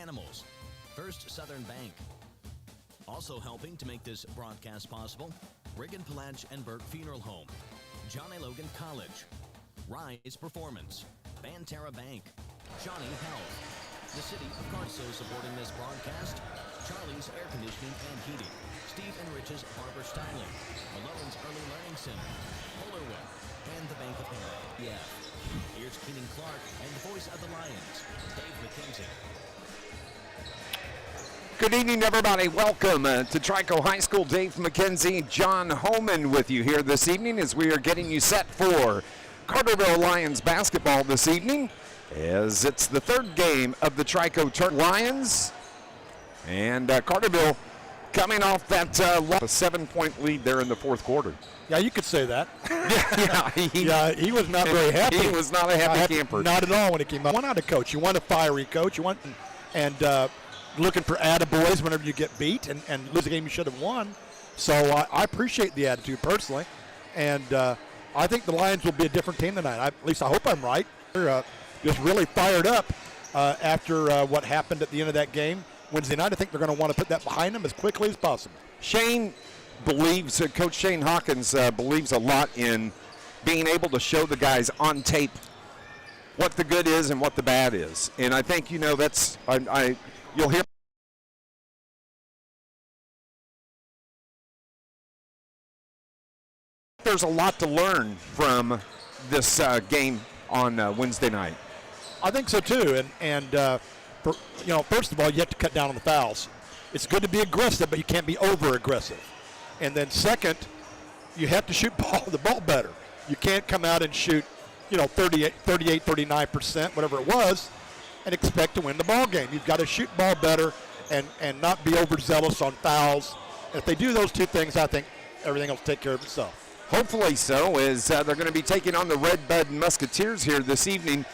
Animals, First Southern Bank. Also helping to make this broadcast possible, Riggin Palage and Burke Funeral Home, John A. Logan College, Rise Performance, Banterra Bank, Johnny Health, the City of Carso supporting this broadcast, Charlie's Air Conditioning and Heating, Steve and Rich's Barber Styling, Malone's Early Learning Center, Polarwood, and the Bank of Hannah. Yeah. Here's Keenan Clark and the voice of the Lions, Dave McKenzie. Good evening, everybody. Welcome to Trico High School. Dave McKenzie, John Homan with you here this evening as we are getting you set for Carterville Lions basketball this evening, as it's the third game of the Trico Lions. And Carterville coming off that a 7-point lead there in the fourth quarter. Yeah, you could say that. He was not very happy. He was not a happy camper. Not at all when it came up. You want out a coach. You want a fiery coach. You want and looking for attaboys whenever you get beat and lose a game you should have won. So I appreciate the attitude personally, and I think the Lions will be a different team tonight. At least I hope I'm right. They're just really fired up after what happened at the end of that game Wednesday night. I think they're going to want to put that behind them as quickly as possible. Shane believes, Coach Shane Hawkins believes a lot in being able to show the guys on tape what the good is and what the bad is. And I think, you know, that's, you'll hear there's a lot to learn from this game on Wednesday night. I think so too, and first of all, you have to cut down on the fouls. It's good to be aggressive, but you can't be over-aggressive. And then second, you have to shoot the ball better. You can't come out and shoot, 38, 39%, whatever it was, and expect to win the ball game. You've got to shoot ball better and not be overzealous on fouls. And if they do those two things, I think everything will take care of itself. Hopefully so, as they're going to be taking on the Red Bud Musketeers here this evening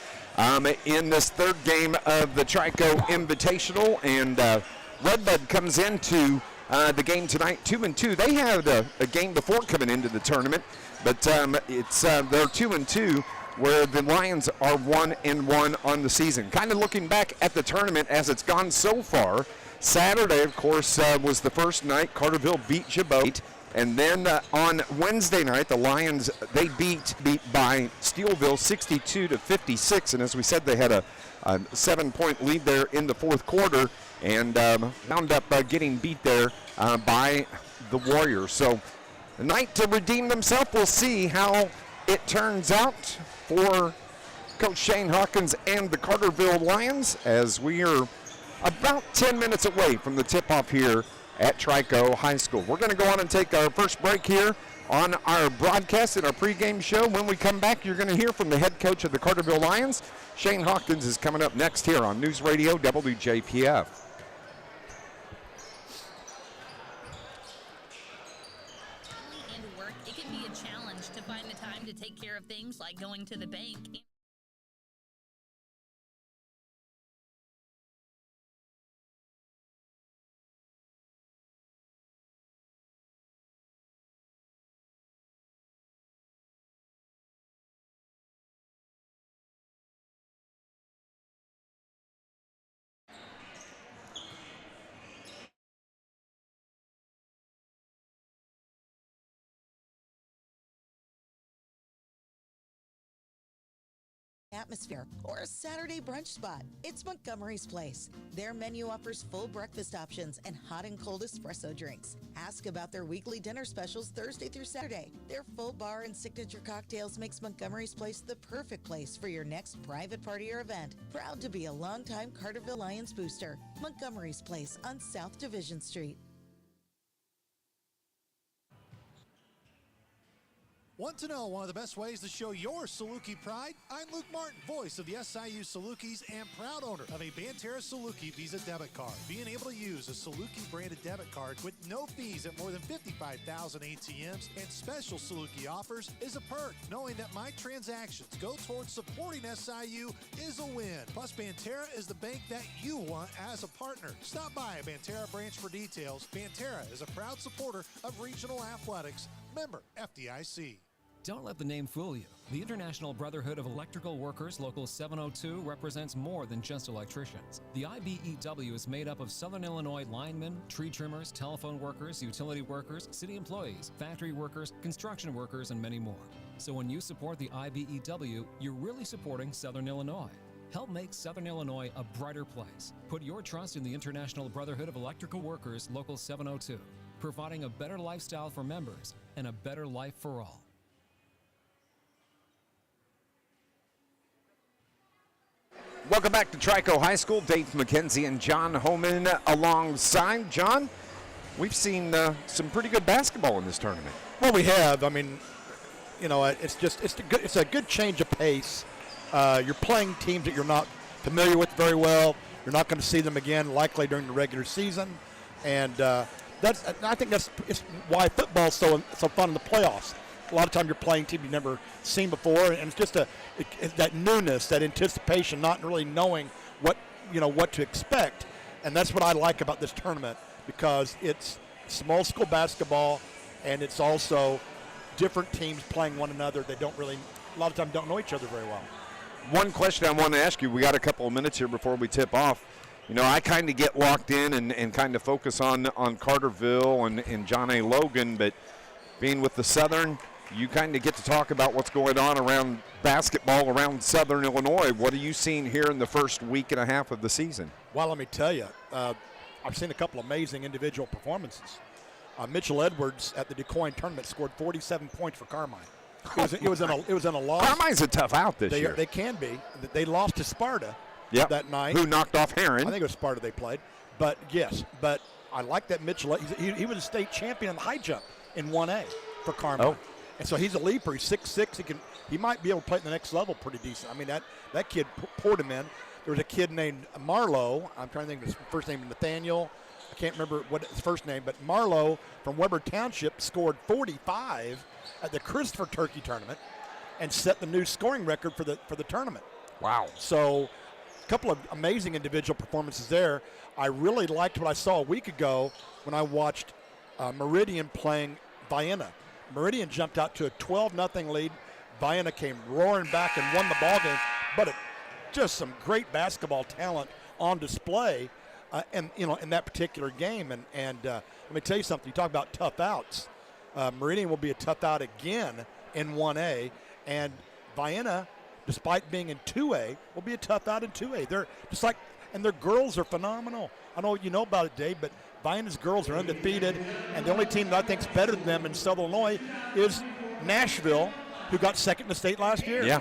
in this third game of the Trico Invitational. And Red Bud comes into the game tonight 2-2. They had a game before coming into the tournament, but they're 2-2, where the Lions are 1-1 on the season. Kind of looking back at the tournament as it's gone so far. Saturday, of course, was the first night. Carterville beat Chabot. And then on Wednesday night, the Lions, they beat by Steeleville 62-56. And as we said, they had a 7-point lead there in the fourth quarter and wound up getting beat there by the Warriors. So the night to redeem themselves. We'll see how it turns out for Coach Shane Hawkins and the Carterville Lions, as we are about 10 minutes away from the tip-off here at Trico High School. We're going to go on and take our first break here on our broadcast in our pregame show. When we come back, you're going to hear from the head coach of the Carterville Lions. Shane Hawkins is coming up next here on News Radio WJPF. And work, it can be a challenge to find the time to take care of things like going to the bank. Atmosphere or a Saturday brunch spot. It's Montgomery's Place. Their menu offers full breakfast options and hot and cold espresso drinks. Ask about their weekly dinner specials Thursday through Saturday. Their full bar and signature cocktails makes Montgomery's Place the perfect place for your next private party or event. Proud to be a longtime Carterville Lions booster. Montgomery's Place on South Division Street. Want to know one of the best ways to show your Saluki pride? I'm Luke Martin, voice of the SIU Salukis and proud owner of a Banterra Saluki Visa debit card. Being able to use a Saluki branded debit card with no fees at more than 55,000 ATMs and special Saluki offers is a perk. Knowing that my transactions go towards supporting SIU is a win. Plus, Banterra is the bank that you want as a partner. Stop by a Banterra branch for details. Banterra is a proud supporter of regional athletics. Member FDIC. Don't let the name fool you. The International Brotherhood of Electrical Workers Local 702 represents more than just electricians. The IBEW is made up of Southern Illinois linemen, tree trimmers, telephone workers, utility workers, city employees, factory workers, construction workers, and many more. So when you support the IBEW, you're really supporting Southern Illinois. Help make Southern Illinois a brighter place. Put your trust in the International Brotherhood of Electrical Workers Local 702, providing a better lifestyle for members and a better life for all. Welcome back to Trico High School. Dave McKenzie and John Homan alongside. John, we've seen some pretty good basketball in this tournament. Well, we have. I mean, you know, it's a good change of pace. You're playing teams that you're not familiar with very well. You're not going to see them again likely during the regular season, and I think that's why football's so fun in the playoffs. A lot of times you're playing teams you've never seen before, and it's just that newness, that anticipation, not really knowing what to expect, and that's what I like about this tournament, because it's small school basketball, and it's also different teams playing one another. They a lot of times don't know each other very well. One question I want to ask you, we got a couple of minutes here before we tip off. You know, I kind of get locked in and kind of focus on Carterville and John A. Logan, but being with the Southern, you kind of get to talk about what's going on around basketball around Southern Illinois. What are you seeing here in the first week and a half of the season? Well, let me tell you, I've seen a couple amazing individual performances. Mitchell Edwards at the DuQuoin tournament scored 47 points for Carmine. It was in a loss. Carmine's a tough out this year. They can be. They lost to Sparta that night. Who knocked off Heron. I think it was Sparta they played. But yes, I like that Mitchell. He was a state champion in the high jump in 1A for Carmine. Oh. And so he's a leaper. He's 6'6". He might be able to play at the next level pretty decent. I mean, that kid poured him in. There was a kid named Marlowe. I'm trying to think of his first name, Nathaniel. I can't remember what his first name, but Marlowe from Weber Township scored 45 at the Christopher Turkey tournament and set the new scoring record for the tournament. Wow. So a couple of amazing individual performances there. I really liked what I saw a week ago when I watched Meridian playing Vienna. Meridian jumped out to a 12-0 lead. Vienna came roaring back and won the ball game. But just some great basketball talent on display, in that particular game. And let me tell you something. You talk about tough outs. Meridian will be a tough out again in 1A, and Vienna, despite being in 2A, will be a tough out in 2A. They're just like, and their girls are phenomenal. I know you know about it, Dave, but Vienna's girls are undefeated, and the only team that I think is better than them in Southern Illinois is Nashville, who got second in the state last year. Yeah.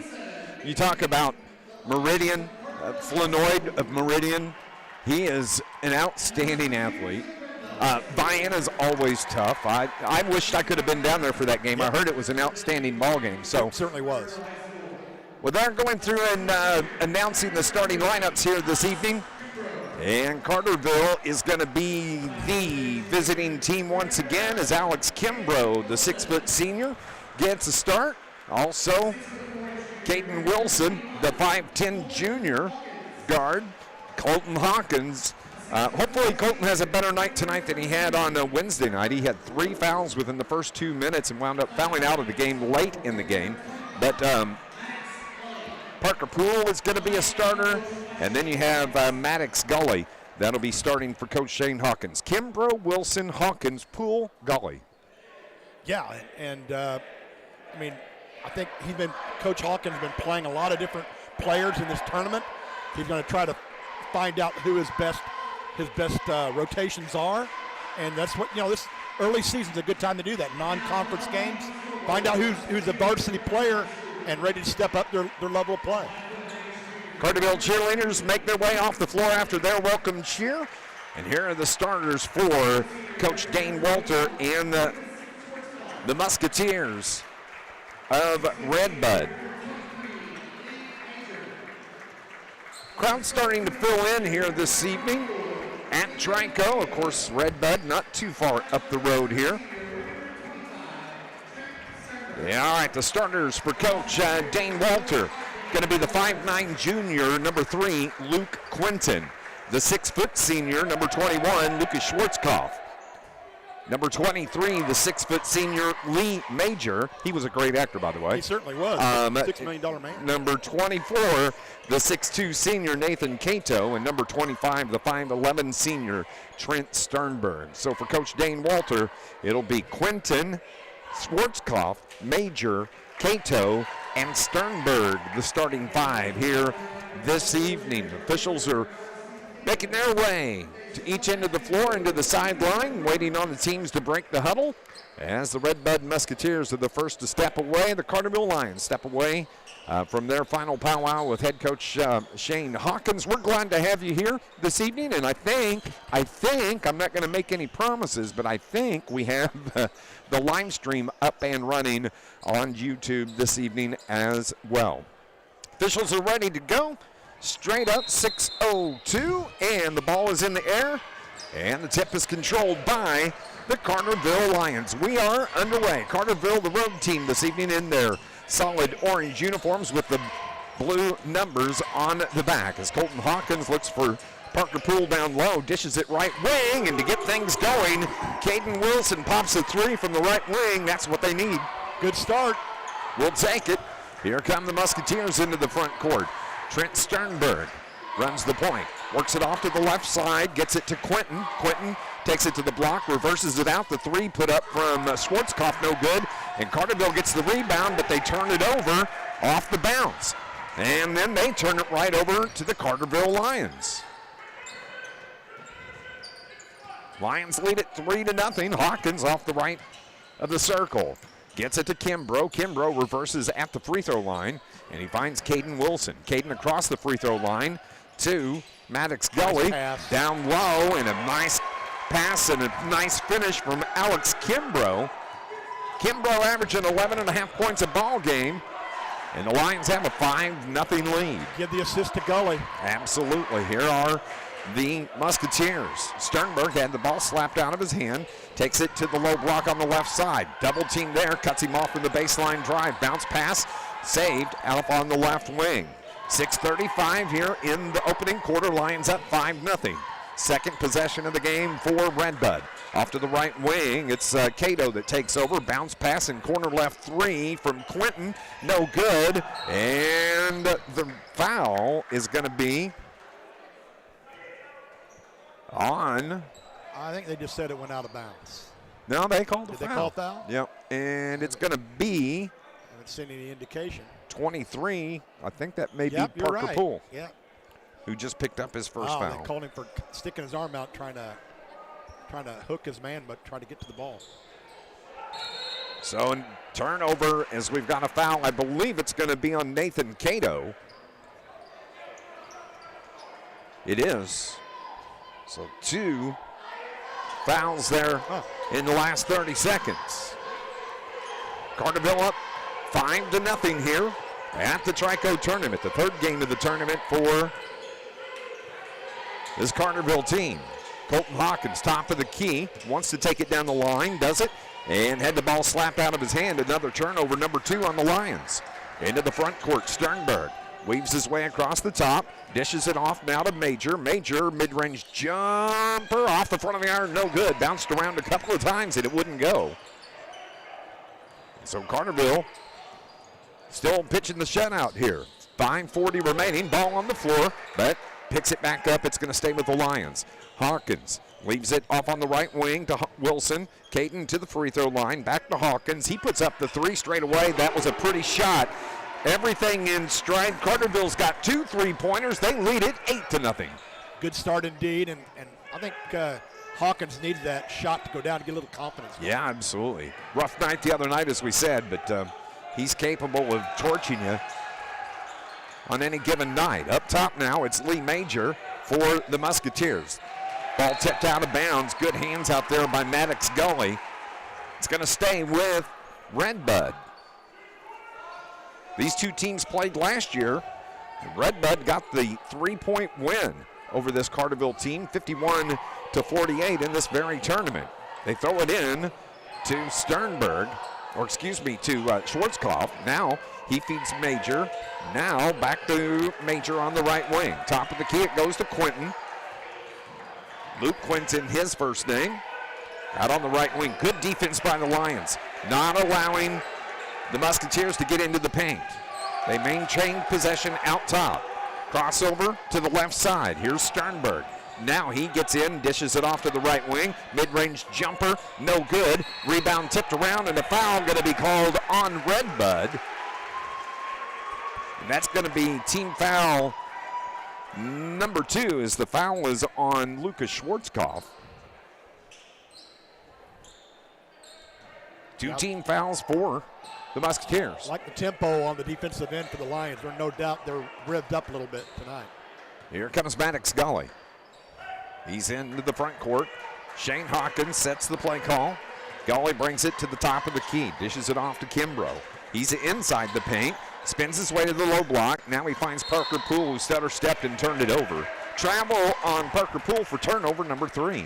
You talk about Meridian, Flanoid of Meridian. He is an outstanding athlete. Vienna's always tough. I wished I could have been down there for that game. Yeah. I heard it was an outstanding ball game. So it certainly was. Well, they're going through and announcing the starting lineups here this evening. And Carterville is going to be the visiting team once again as Alex Kimbrough, the 6-foot senior, gets a start. Also, Caden Wilson, the 5'10 junior guard. Colton Hawkins. Hopefully Colton has a better night tonight than he had on Wednesday night. He had 3 fouls within the first 2 minutes and wound up fouling out of the game late in the game. But Parker Poole is going to be a starter. And then you have Maddox Gully. That'll be starting for Coach Shane Hawkins. Kimbrough, Wilson, Hawkins, Poole, Gully. Yeah, and I mean, I think Coach Hawkins has been playing a lot of different players in this tournament. He's going to try to find out who his best rotations are. And that's what, this early season's a good time to do that. Non-conference games, find out who's a varsity player and ready to step up their level of play. Carterville cheerleaders make their way off the floor after their welcome cheer. And here are the starters for Coach Dane Walter and the Musketeers of Red Bud. Crowd starting to fill in here this evening at Trico. Of course, Red Bud not too far up the road here. Yeah, all right, the starters for Coach Dane Walter. Going to be the 5'9 junior, number 3, Luke Quinton. The 6-foot senior, number 21, Lucas Schwartzkopf. Number 23, the 6-foot senior Lee Major. He was a great actor, by the way. He certainly was. $6 million man. Number 24, the 6'2 senior Nathan Cato, and number 25, the 5'11 senior Trent Sternberg. So for Coach Dane Walter, it'll be Quentin, Schwarzkopf, Major, Cato, and Sternberg, the starting 5 here this evening. Officials are making their way to each end of the floor, into the sideline, waiting on the teams to break the huddle. As the Red Bud Musketeers are the first to step away, the Carterville Lions step away from their final powwow with head coach Shane Hawkins. We're glad to have you here this evening, and I think, I'm not going to make any promises, but I think we have the live stream up and running on YouTube this evening as well. Officials are ready to go. Straight up, 6:02, and the ball is in the air, and the tip is controlled by the Carterville Lions. We are underway. Carterville, the road team this evening, in their solid orange uniforms with the blue numbers on the back. As Colton Hawkins looks for Parker Poole down low, dishes it right wing, and to get things going, Caden Wilson pops a 3 from the right wing. That's what they need. Good start. We'll take it. Here come the Musketeers into the front court. Trent Sternberg runs the point, works it off to the left side, gets it to Quentin. Quentin takes it to the block, reverses it out. The 3 put up from Schwarzkopf, no good. And Carterville gets the rebound, but they turn it over off the bounce. And then they turn it right over to the Carterville Lions. Lions lead it 3-0. Hawkins off the right of the circle. Gets it to Kimbrough. Kimbrough reverses at the free throw line, and he finds Caden Wilson. Caden across the free throw line to Maddox Gully. Nice down low, and a nice pass and a nice finish from Alex Kimbrough. Kimbrough averaging 11.5 points a ball game, and the Lions have a 5-0 lead. Give the assist to Gully. Absolutely. Here are the Musketeers. Sternberg had the ball slapped out of his hand, takes it to the low block on the left side. Double team there, cuts him off in the baseline drive. Bounce pass, saved out on the left wing. 6:35 here in the opening quarter. Lions up 5-0. Second possession of the game for Red Bud. Off to the right wing, it's Cato that takes over. Bounce pass in corner left 3 from Quentin. No good. And the foul is going to be on. I think they just said it went out of bounds. No, they called the foul. Did they foul. call foul? Yep. And it's going to be. I haven't seen any indication. 23. I think that may be You're Parker right. Poole. Yep. Who just picked up his first foul. They called him for sticking his arm out, trying to hook his man, but try to get to the ball. So, turnover as we've got a foul. I believe it's going to be on Nathan Cato. It is. So 2 fouls there in the last 30 seconds. Carterville up 5-0 here at the Trico tournament. The third game of the tournament for this Carterville team. Colton Hawkins, top of the key, wants to take it down the line, does it, and had the ball slapped out of his hand. Another turnover, number 2 on the Lions. Into the front court, Sternberg weaves his way across the top, dishes it off now to Major. Major, mid-range jumper off the front of the iron, no good. Bounced around a couple of times and it wouldn't go. So Carterville still pitching the shutout here. 5:40 remaining, ball on the floor, but picks it back up. It's going to stay with the Lions. Hawkins leaves it off on the right wing to Wilson. Caden to the free throw line, back to Hawkins. He puts up the 3 straight away. That was a pretty shot. Everything in stride. Carterville's got 2 3-pointers. They lead it 8-0. Good start indeed, and I think Hawkins needed that shot to go down to get a little confidence. Yeah, absolutely. Rough night the other night, as we said, but he's capable of torching you on any given night. Up top now, it's Lee Major for the Musketeers. Ball tipped out of bounds. Good hands out there by Maddox Gully. It's going to stay with Red Bud. These two teams played last year. Red Bud got the 3-point win over this Carterville team, 51-48 in this very tournament. They throw it in to Sternberg, to Schwarzkopf. Now he feeds Major. Now back to Major on the right wing. Top of the key, it goes to Quentin. Luke Quentin, his first name. out on the right wing. Good defense by the Lions, not allowing the Musketeers to get into the paint. They maintain possession out top. Crossover to the left side. Here's Sternberg. Now he gets in, dishes it off to the right wing. Mid-range jumper, no good. Rebound tipped around, and a foul going to be called on Red Bud. And that's going to be team foul number 2, as the foul is on Lucas Schwarzkopf. 2 team fouls for the Musketeers. Like the tempo on the defensive end for the Lions. There's no doubt they're revved up a little bit tonight. Here comes Maddox Gully. He's into the front court. Shane Hawkins sets the play call. Gully brings it to the top of the key, dishes it off to Kimbrough. He's inside the paint, spins his way to the low block. Now he finds Parker Poole, who stutter stepped and turned it over. Travel on Parker Poole for turnover number 3.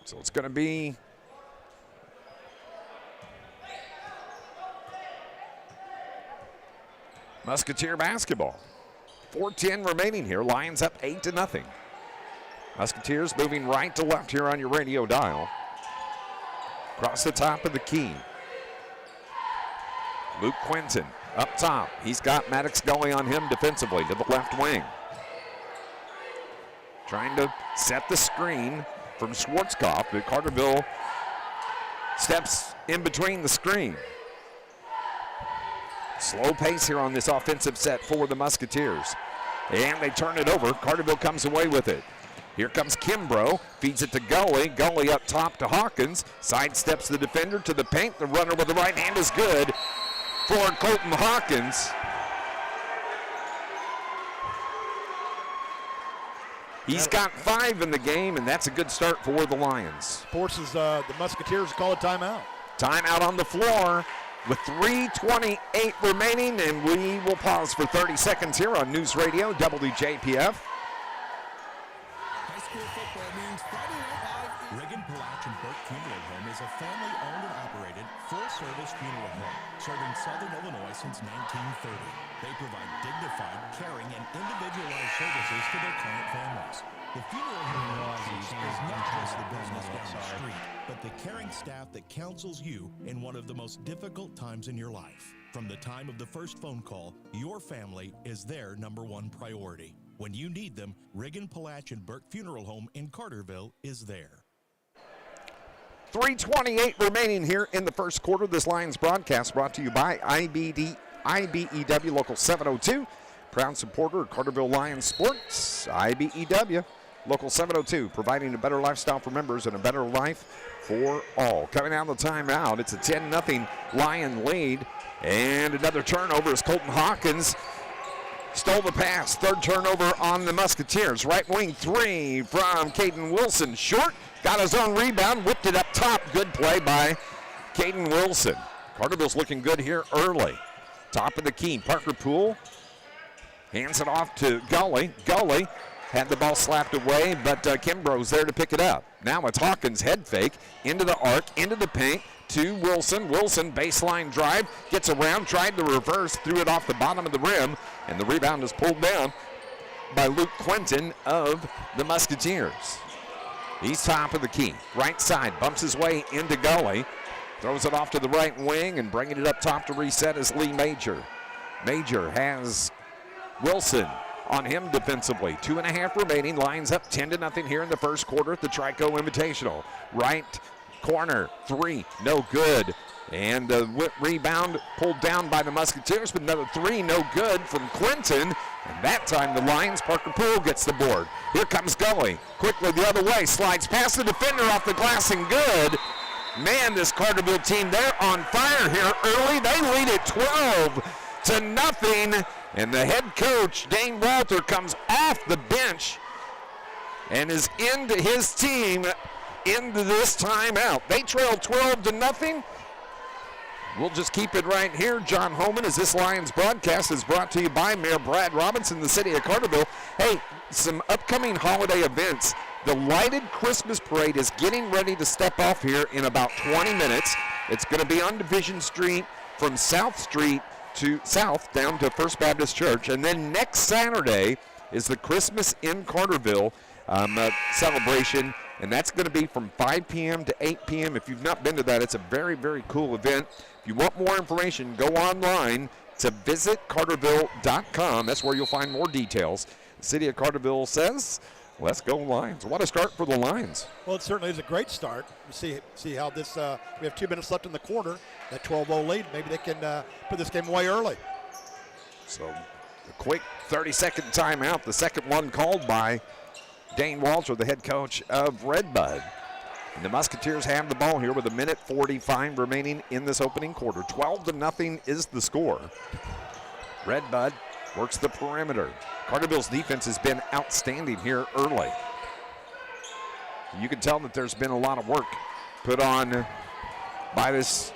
So it's going to be Musketeer basketball. 4:10 remaining here. Lions up 8-0. Musketeers moving right to left here on your radio dial. Across the top of the key. Luke Quinton up top. He's got Maddox Gully on him defensively to the left wing. Trying to set the screen from Schwarzkopf, but Carterville steps in between the screen. Slow pace here on this offensive set for the Musketeers. And they turn it over. Carterville comes away with it. Here comes Kimbrough, feeds it to Gully. Gully up top to Hawkins. Sidesteps the defender to the paint. The runner with the right hand is good for Colton Hawkins. He's got 5 in the game, and that's a good start for the Lions. Forces the Musketeers to call a timeout. Timeout on the floor with 3:28 remaining, and we will pause for 30 seconds here on News Radio WJPF. High school football means Friday Night Live. Riggin, Palach, and Burke Funeral Home is a family-owned and operated, full-service funeral home serving Southern Illinois since 1930. They provide dignified, caring, and individualized services to their client families. The funeral home is not just the business down the street, but the caring staff that counsels you in one of the most difficult times in your life. From the time of the first phone call, your family is their #1 priority. When you need them, Riggin, Palach, and Burke Funeral Home in Carterville is there. 3:28 remaining here in the first quarter. This Lions broadcast brought to you by IBEW Local 702. Proud supporter of Carterville Lions Sports. IBEW Local 702, providing a better lifestyle for members and a better life for all. Coming out of the timeout, it's a 10-0 Lion lead. And another turnover as Colton Hawkins stole the pass. 3rd turnover on the Musketeers. Right wing 3 from Caden Wilson. Short, got his own rebound, whipped it up top. Good play by Caden Wilson. Carterville's looking good here early. Top of the key, Parker Poole hands it off to Gully. Gully had the ball slapped away, but Kimbrough's there to pick it up. Now it's Hawkins head fake into the arc, into the paint to Wilson. Wilson baseline drive, gets around, tried to reverse, threw it off the bottom of the rim, and the rebound is pulled down by Luke Quinton of the Musketeers. He's top of the key, right side, bumps his way into Gully, throws it off to the right wing, and bringing it up top to reset is Lee Major. Major has Wilson on him defensively. 2.5 remaining. Lions up 10-0 here in the first quarter at the Trico Invitational. Right corner, 3, no good. And the rebound pulled down by the Musketeers, but another 3, no good from Quinton. And that time the Lions, Parker Poole gets the board. Here comes Gully. Quickly the other way, slides past the defender off the glass and good. Man, this Carterville team, they're on fire here early. They lead it 12-0. And the head coach, Dane Walter, comes off the bench and is into his team into this timeout. They trail 12-0. We'll just keep it right here. John Homan, as this Lions broadcast is brought to you by Mayor Brad Robinson, the city of Carterville. Hey, some upcoming holiday events. The lighted Christmas parade is getting ready to step off here in about 20 minutes. It's going to be on Division Street from South Street to South down to First Baptist Church. And then next Saturday, is the Christmas in Carterville celebration, and that's going to be from 5 p.m. to 8 p.m. If you've not been to that, it's a very, very cool event. If you want more information, go online to visitcarterville.com. That's where you'll find more details. The city of Carterville says, let's go Lions. What a start for the Lions. Well, it certainly is a great start. You see how this, we have 2 minutes left in the quarter, that 12-0 lead. Maybe they can put this game away early. So a quick 30-second timeout, the second one called by Dane Walter, the head coach of Red Bud. And the Musketeers have the ball here with 1:45 remaining in this opening quarter. 12-0 is the score. Red Bud works the perimeter. Carterville's defense has been outstanding here early. You can tell that there's been a lot of work put on by this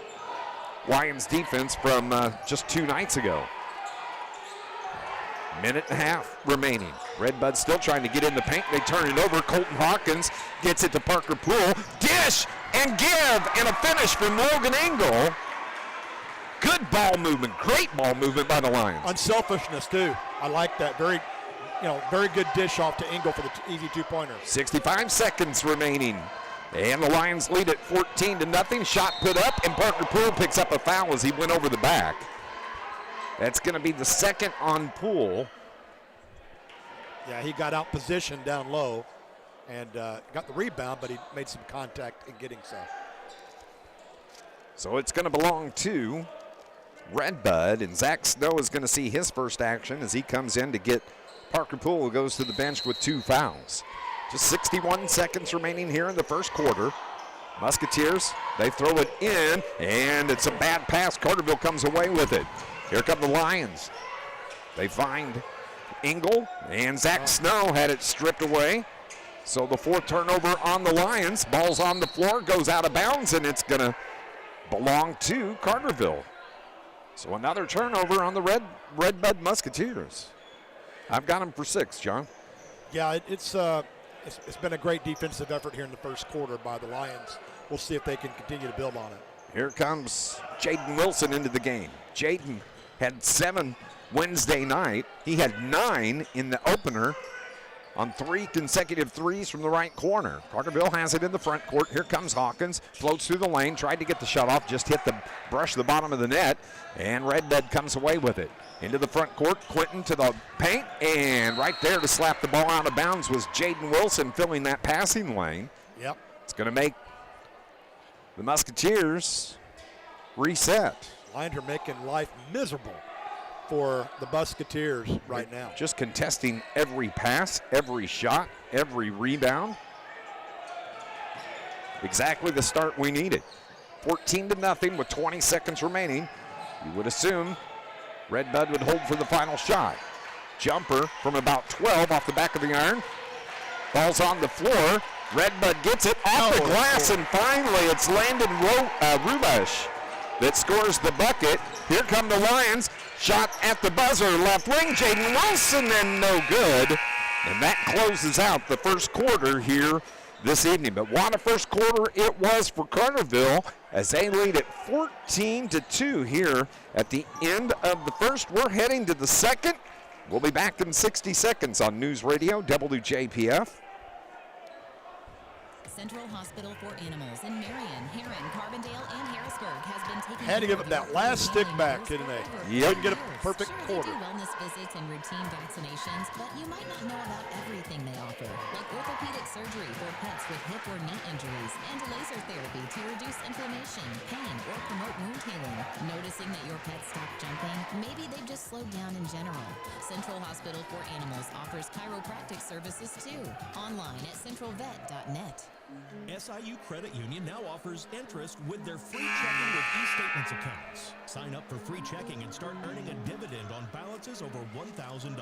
Lions defense from just 2 nights ago. Minute and a half remaining. Red Bud still trying to get in the paint. They turn it over. Colton Hawkins gets it to Parker Poole. Dish and give, and a finish from Logan Engel. Good ball movement, great ball movement by the Lions. Unselfishness too. I like that. Very good dish off to Engel for the easy 2-pointer. 65 seconds remaining. And the Lions lead at 14-0. Shot put up, and Parker Poole picks up a foul as he went over the back. That's going to be the second on Poole. Yeah, he got out positioned down low and got the rebound, but he made some contact in getting so. So it's going to belong to Red Bud, and Zach Snow is going to see his first action as he comes in to get Parker Poole, who goes to the bench with 2 fouls. Just 61 seconds remaining here in the first quarter. Musketeers, they throw it in, and it's a bad pass. Carterville comes away with it. Here come the Lions. They find Engel, and Zach Snow had it stripped away. So the 4th turnover on the Lions. Ball's on the floor, goes out of bounds, and it's going to belong to Carterville. So another turnover on the Red Bud Musketeers. I've got them for 6, John. Yeah, it's been a great defensive effort here in the first quarter by the Lions. We'll see if they can continue to build on it. Here comes Jaden Wilson into the game. Jaden had 7 Wednesday night. He had 9 in the opener on 3 consecutive threes from the right corner. Carterville has it in the front court. Here comes Hawkins, floats through the lane, tried to get the shot off, just brushed the bottom of the net, and Red Bud comes away with it. Into the front court, Quentin to the paint, and right there to slap the ball out of bounds was Jaden Wilson filling that passing lane. Yep. It's going to make the Musketeers reset. Lions are making life miserable for the Musketeers right now. Just contesting every pass, every shot, every rebound. Exactly the start we needed. 14-0 with 20 seconds remaining. You would assume Red Bud would hold for the final shot. Jumper from about 12 off the back of the iron. Ball's on the floor. Red Bud gets it off the glass, and finally it's Landon Rubash that scores the bucket. Here come the Lions. Shot at the buzzer, left wing, Jaden Wilson, and no good. And that closes out the first quarter here this evening. But what a first quarter it was for Carterville as they lead at 14-2 here at the end of the first. We're heading to the second. We'll be back in 60 seconds on News Radio WJPF. Central Hospital for Animals in Marion, Herring, Carbondale, and Harrisburg has been taking Had to give it that last stick back, didn't they? Yep. Couldn't get a perfect quarter. They do wellness visits and routine vaccinations, but you might not know about everything they offer, like orthopedic surgery for pets with hip or knee injuries, and laser therapy to reduce inflammation, pain, or promote wound healing. Noticing that your pet stopped jumping? Maybe they've just slowed down in general. Central Hospital for Animals offers chiropractic services too. Online at centralvet.net. SIU Credit Union now offers interest with their free checking with e-statements accounts. Sign up for free checking and start earning a dividend on balances over $1,000.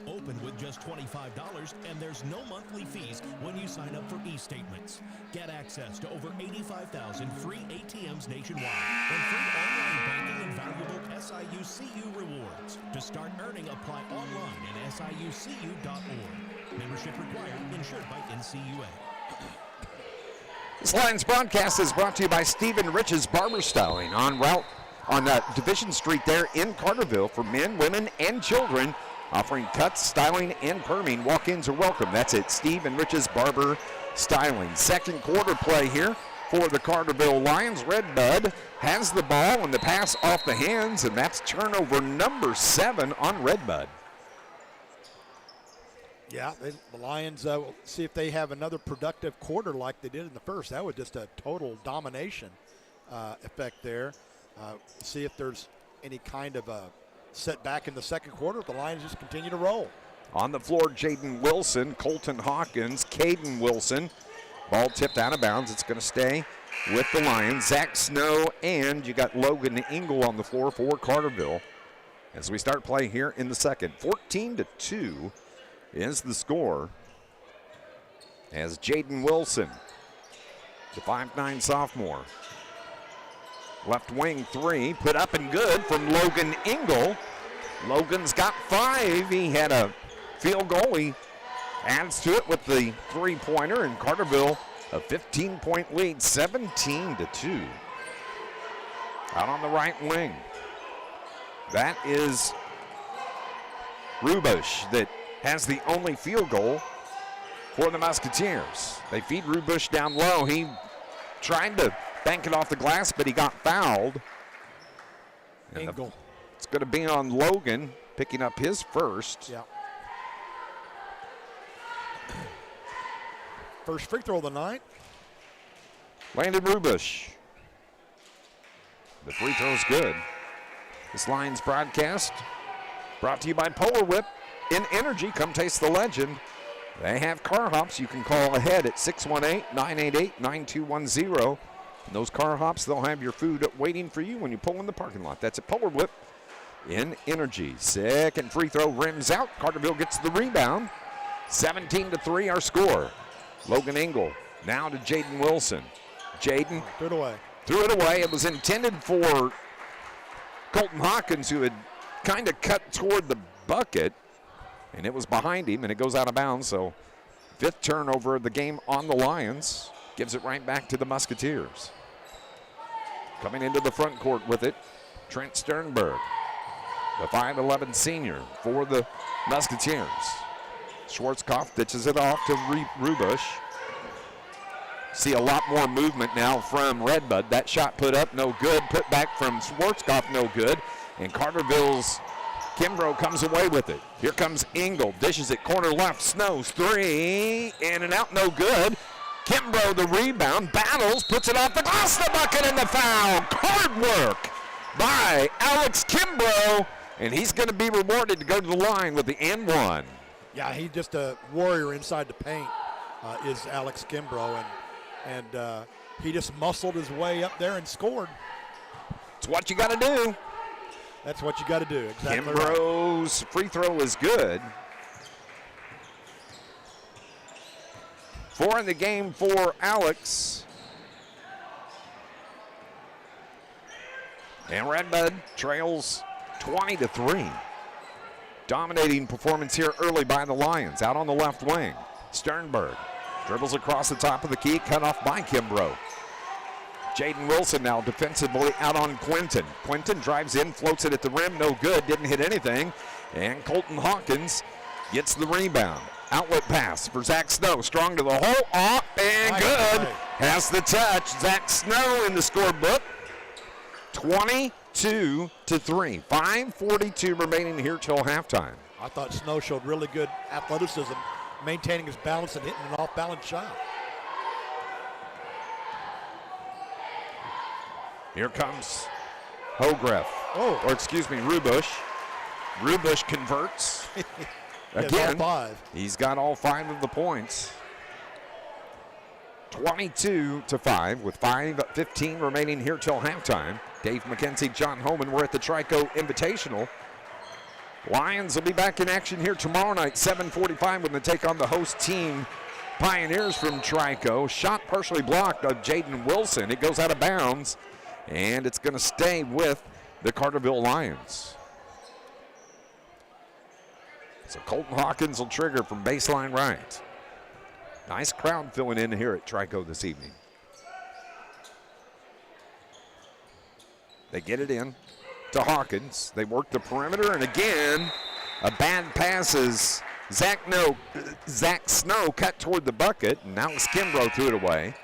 Open with just $25, and there's no monthly fees when you sign up for e-statements. Get access to over 85,000 free ATMs nationwide and free online banking and valuable SIU-CU rewards. To start earning, apply online at SIUCU.org. Membership required, insured by NCUA. This Lions broadcast is brought to you by Stephen Rich's Barber Styling on Division Street there in Carterville for men, women, and children. offering cuts, styling, and perming. Walk-ins are welcome. That's at Steve and Rich's Barber Styling. Second quarter play here for the Carterville Lions. Red Bud has the ball and the pass off the hands, and that's turnover number 7 on Red Bud. Yeah, the Lions will see if they have another productive quarter like they did in the first. That was just a total domination effect there. See if there's any kind of a setback in the second quarter. If the Lions just continue to roll. On the floor, Jaden Wilson, Colton Hawkins, Caden Wilson. Ball tipped out of bounds. It's going to stay with the Lions. Zach Snow, and you got Logan Engel on the floor for Carterville as we start play here in the second. 14-2 is the score as Jaden Wilson, the 5'9" sophomore. Left wing 3, put up and good from Logan Engel. Logan's got 5. He had a field goal. He adds to it with the 3-pointer, and Carterville a 15-point lead, 17-2. Out on the right wing. That is Rubush that has the only field goal for the Musketeers. They feed Rubush down low. He tried to bank it off the glass, but he got fouled. Engel. It's going to be on Logan, picking up his first. Yeah. First free throw of the night. Landon Rubush. The free throw's good. This Lions broadcast brought to you by Polar Whip. In Energy, come taste the legend. They have car hops. You can call ahead at 618-988-9210. And those car hops, they'll have your food waiting for you when you pull in the parking lot. That's at Polar Whip in Energy. Second free throw rims out. Carterville gets the rebound. 17-3 our score. Logan Engel now to Jaden Wilson. Jaden threw it away. Threw it away. It was intended for Colton Hawkins, who had kind of cut toward the bucket, and it was behind him, and it goes out of bounds. So 5th turnover of the game on the Lions. Gives it right back to the Musketeers. Coming into the front court with it, Trent Sternberg, the 5'11" senior for the Musketeers. Schwarzkopf ditches it off to Rubush. See a lot more movement now from Red Bud. That shot put up, no good. Put back from Schwarzkopf, no good. And Carterville's Kimbrough comes away with it. Here comes Engel, dishes it corner left. Snows 3, in and out, no good. Kimbrough the rebound, battles, puts it off the glass, the bucket, and the foul. Hard work by Alex Kimbrough, and he's going to be rewarded to go to the line with the and 1. Yeah, he's just a warrior inside the paint, is Alex Kimbrough, and he just muscled his way up there and scored. It's what you got to do. That's what you got to do. Exactly. Kimbrough's free throw is good. 4 in the game for Alex. And Red Bud trails 20-3. Dominating performance here early by the Lions. Out on the left wing. Sternberg dribbles across the top of the key, cut off by Kimbrough. Jaden Wilson now defensively out on Quinton. Quinton drives in, floats it at the rim, no good, didn't hit anything. And Colton Hawkins gets the rebound. Outlet pass for Zach Snow, strong to the hole, off and good. Has the touch. Zach Snow in the scorebook. 22-3. 5:42 remaining here till halftime. I thought Snow showed really good athleticism, maintaining his balance and hitting an off-balance shot. Here comes Rubush. Rubush converts. Again, he's got all 5 of the points. 22-5 with 5:15 remaining here till halftime. Dave McKenzie, John Homan, we're at the Trico Invitational. Lions will be back in action here tomorrow night, 7:45, when they take on the host team, Pioneers from Trico. Shot partially blocked of Jaden Wilson. It goes out of bounds, and it's going to stay with the Carterville Lions. So Colton Hawkins will trigger from baseline right. Nice crowd filling in here at Trico this evening. They get it in to Hawkins. They work the perimeter, and again, A bad pass as Zach Snow cut toward the bucket, and Alex Kimbrough threw it away.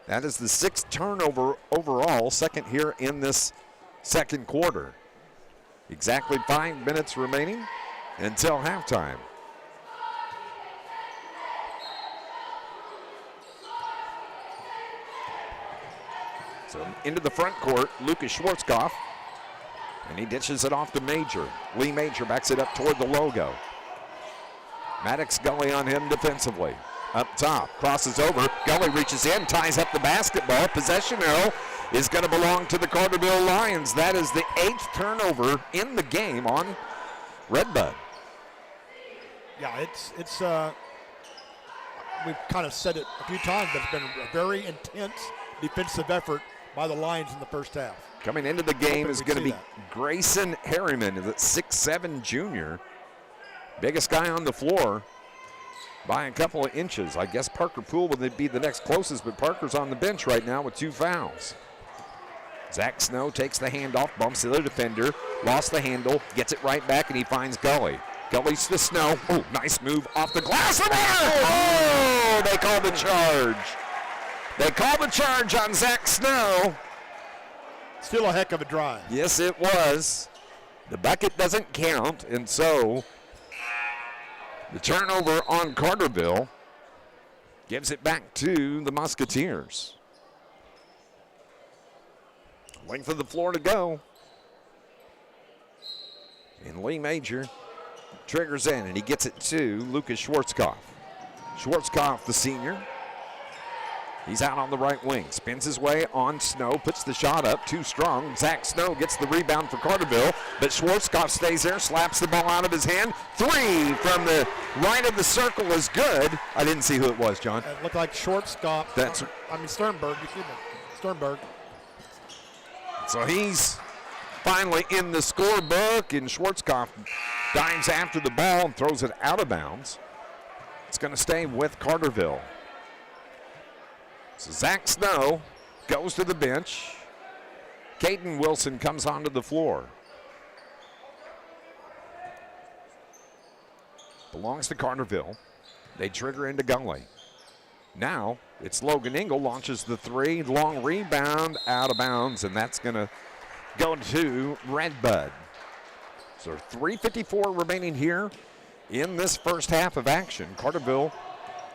That is the 6th turnover overall, second here in this second quarter. Exactly 5 minutes remaining until halftime. So into the front court, Lucas Schwarzkopf, and he ditches it off to Major. Lee Major backs it up toward the logo. Maddox Gully on him defensively. Up top, crosses over, Gully reaches in, ties up the basketball. Possession arrow is going to belong to the Carterville Lions. That is the 8th turnover in the game on Red Bud. Yeah, it's we've kind of said it a few times, but it's been a very intense defensive effort by the Lions in the first half. Coming into the game is going to be Grayson Harriman, the 6'7" junior. Biggest guy on the floor by a couple of inches. I guess Parker Poole would be the next closest, but Parker's on the bench right now with 2 fouls. Zach Snow takes the handoff, bumps the other defender, lost the handle, gets it right back, and he finds Gully. Gully's to Snow. Oh, nice move off the glass. Oh, they call the charge. They call the charge on Zach Snow. Still a heck of a drive. Yes, it was. The bucket doesn't count, and so the turnover on Carterville gives it back to the Musketeers. Length of the floor to go. And Lee Major triggers in, and he gets it to Lucas Schwarzkopf. Schwarzkopf, the senior. He's out on the right wing, spins his way on Snow, puts the shot up, too strong. Zach Snow gets the rebound for Carterville, but Schwarzkopf stays there, slaps the ball out of his hand. 3 from the right of the circle is good. I didn't see who it was, John. It looked like Schwarzkopf. Sternberg, excuse me. Sternberg. So he's finally in the scorebook, and Schwarzkopf dives after the ball and throws it out of bounds. It's going to stay with Carterville. So Zach Snow goes to the bench. Caden Wilson comes onto the floor. Belongs to Carterville. They trigger into Gully. Now it's Logan Engel, launches the 3, long rebound, out of bounds, and that's going to go to Red Bud. So 3:54 remaining here in this first half of action. Carterville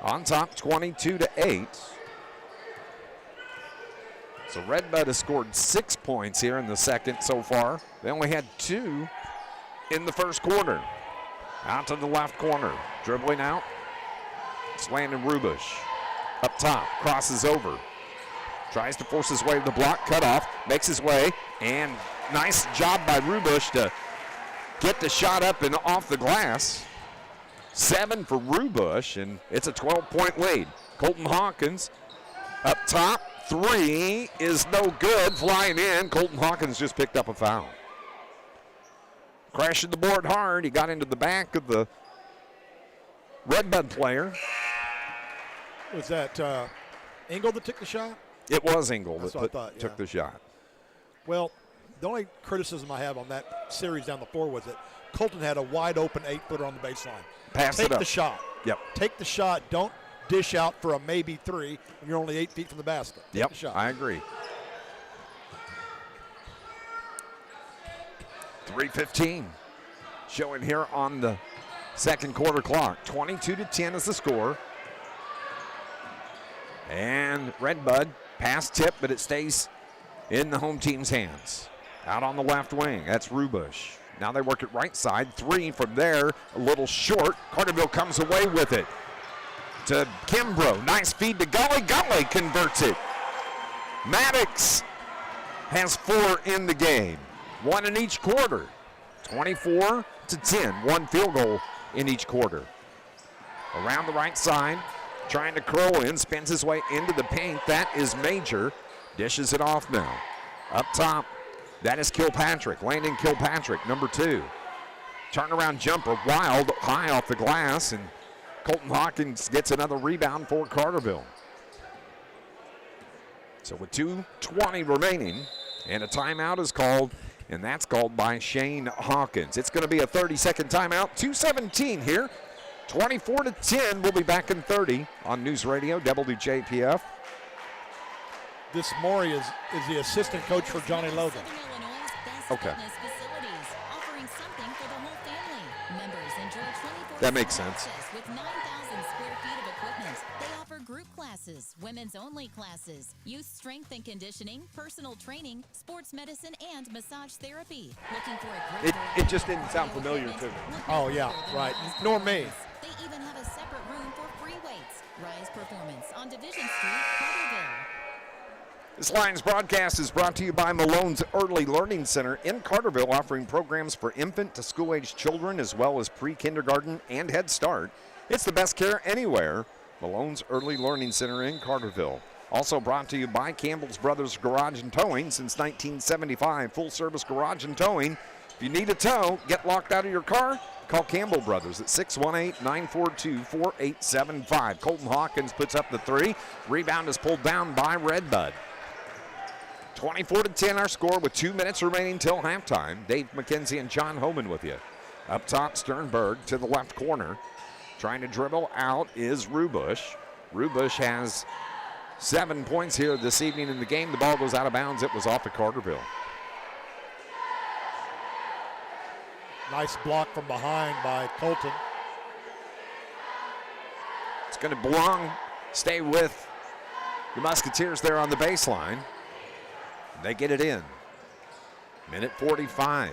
on top 22-8. So Red Bud has scored 6 points here in the second so far. They only had 2 in the first quarter. Out to the left corner, dribbling out. It's Landon Rubush. Up top, crosses over. Tries to force his way to the block, cut off, makes his way, and nice job by Rubush to get the shot up and off the glass. 7 for Rubush, and it's a 12-point lead. Colton Hawkins up top. 3 is no good, flying in. Colton Hawkins just picked up a foul. Crashing the board hard. He got into the back of the Red Bud player. Was that Engel that took the shot? It was Engel that took the shot. Well, the only criticism I have on that series down the floor was that Colton had a wide open 8-footer on the baseline. Pass it up. Take the shot. Yep. Take the shot. Don't dish out for a maybe 3 when you're only 8 feet from the basket. Take the shot. I agree. 3:15 showing here on the second quarter clock. 22-10 is the score. And Red Bud pass tip, but it stays in the home team's hands. Out on the left wing, that's Rubush. Now they work it right side. 3 from there, a little short. Carterville comes away with it to Kimbrough. Nice feed to Gully. Gully converts it. Maddox has 4 in the game. 1 in each quarter. 24-10. 1 field goal in each quarter. Around the right side, trying to curl in, spins his way into the paint. That is Major. Dishes it off now. Up top, that is Kilpatrick. Landon Kilpatrick, number 2. Turnaround jumper, wild, high off the glass, and Colton Hawkins gets another rebound for Carterville. So with 2:20 remaining, and a timeout is called and that's called by Shane Hawkins. It's going to be a 30-second timeout. 2:17 here. 24-10. We'll be back in 30 on News Radio WJPF. This Maury is the assistant coach for Johnny Logan. Okay. Offering something for the whole family. Members enjoy 24 That makes sense. with 9,000 square feet of equipment. They offer group classes, women's only classes, youth strength and conditioning, personal training, sports medicine, and massage therapy. Looking for a great It just didn't sound familiar to me. Oh, yeah, right. Nor me. They even have a separate room for free weights. Rise Performance on Division Street, Carterville. This Lions broadcast is brought to you by Malone's Early Learning Center in Carterville, offering programs for infant to school-age children as well as pre-kindergarten and Head Start. It's the best care anywhere. Malone's Early Learning Center in Carterville. Also brought to you by Campbell's Brothers Garage and Towing since 1975. Full-service garage and towing. If you need a tow, get locked out of your car, call Campbell Brothers at 618-942-4875. Colton Hawkins puts up the three. Rebound is pulled down by Red Bud. 24-10 our score with 2 minutes remaining till halftime. Dave McKenzie and John Homan with you. Up top, Sternberg to the left corner. Trying to dribble out is Rubush. Rubush has 7 points here this evening in the game. The ball goes out of bounds. It was off of Carterville. Nice block from behind by Colton. It's going to stay with the Musketeers there on the baseline. They get it in. Minute 45.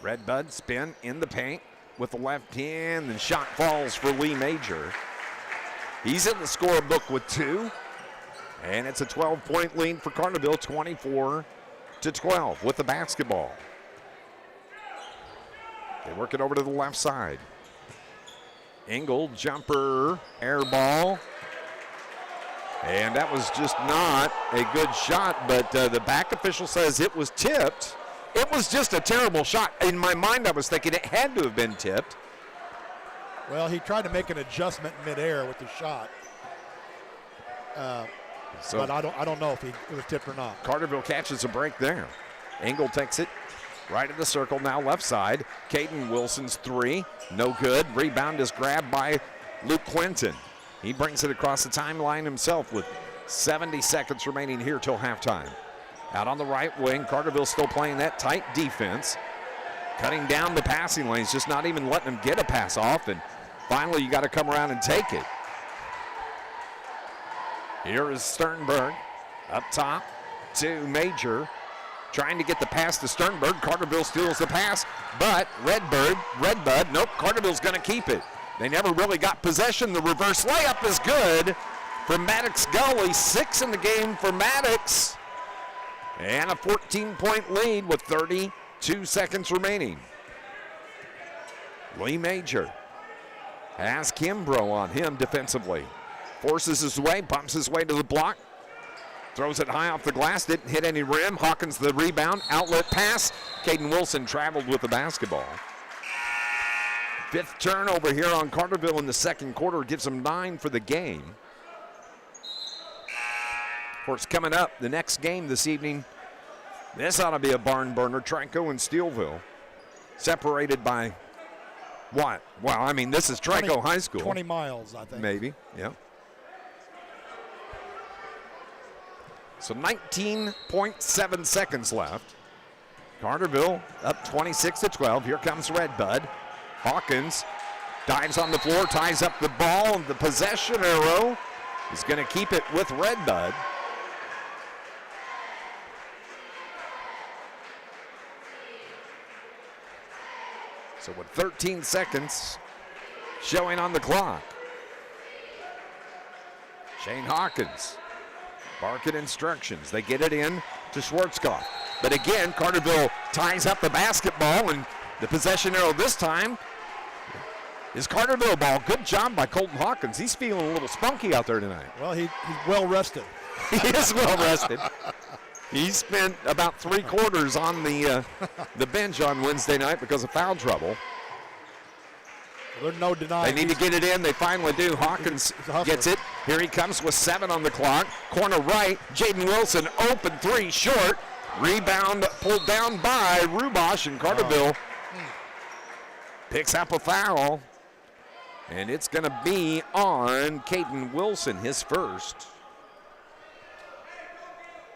Red Bud spin in the paint with the left hand, and shot falls for Lee Major. He's in the scorebook with 2, and it's a 12-point lead for Carterville, 24-12 with the basketball. They work it over to the left side. Engel, jumper, air ball. And that was just not a good shot, but the back official says it was tipped. It was just a terrible shot. In my mind, I was thinking it had to have been tipped. Well, he tried to make an adjustment midair with the shot. But I don't know if it was tipped or not. Carterville catches a break there. Engel takes it right of the circle, now left side. Caden Wilson's three, no good. Rebound is grabbed by Luke Quinton. He brings it across the timeline himself with 70 seconds remaining here till halftime. Out on the right wing, Carterville still playing that tight defense. Cutting down the passing lanes, just not even letting them get a pass off. And finally, you got to come around and take it. Here is Sternberg up top to Major. Trying to get the pass to Sternberg. Carterville steals the pass, but Red Bud, nope, Carterville's going to keep it. They never really got possession. The reverse layup is good for Maddox Gully. 6 in the game for Maddox. And a 14-point lead with 32 seconds remaining. Lee Major has Kimbrough on him defensively. Forces his way, bumps his way to the block. Throws it high off the glass, didn't hit any rim. Hawkins the rebound, outlet pass. Caden Wilson traveled with the basketball. 5th turnover here on Carterville in the second quarter, gives them 9 for the game. Of course, coming up, the next game this evening, this ought to be a barn burner. Trico and Steeleville, separated by what? Well, I mean, this is Trico High School. 20 miles, I think. Maybe, yeah. So 19.7 seconds left. Carterville up 26-12. Here comes Red Bud. Hawkins dives on the floor, ties up the ball, and the possession arrow is going to keep it with Red Bud. So with 13 seconds showing on the clock, Shane Hawkins, market instructions. They get it in to Schwarzkopf. But again, Carterville ties up the basketball, and the possession arrow this time is Carterville ball. Good job by Colton Hawkins. He's feeling a little spunky out there tonight. Well, he's well rested. He is well rested. He spent about 3 quarters on the bench on Wednesday night because of foul trouble. There's no denying. They need to get it in. They finally do. Hawkins gets it. Here he comes with 7 on the clock. Corner right, Jaden Wilson, open 3, short. Rebound pulled down by Rubosh, and Carterville picks up a foul. And it's going to be on Caden Wilson, his first.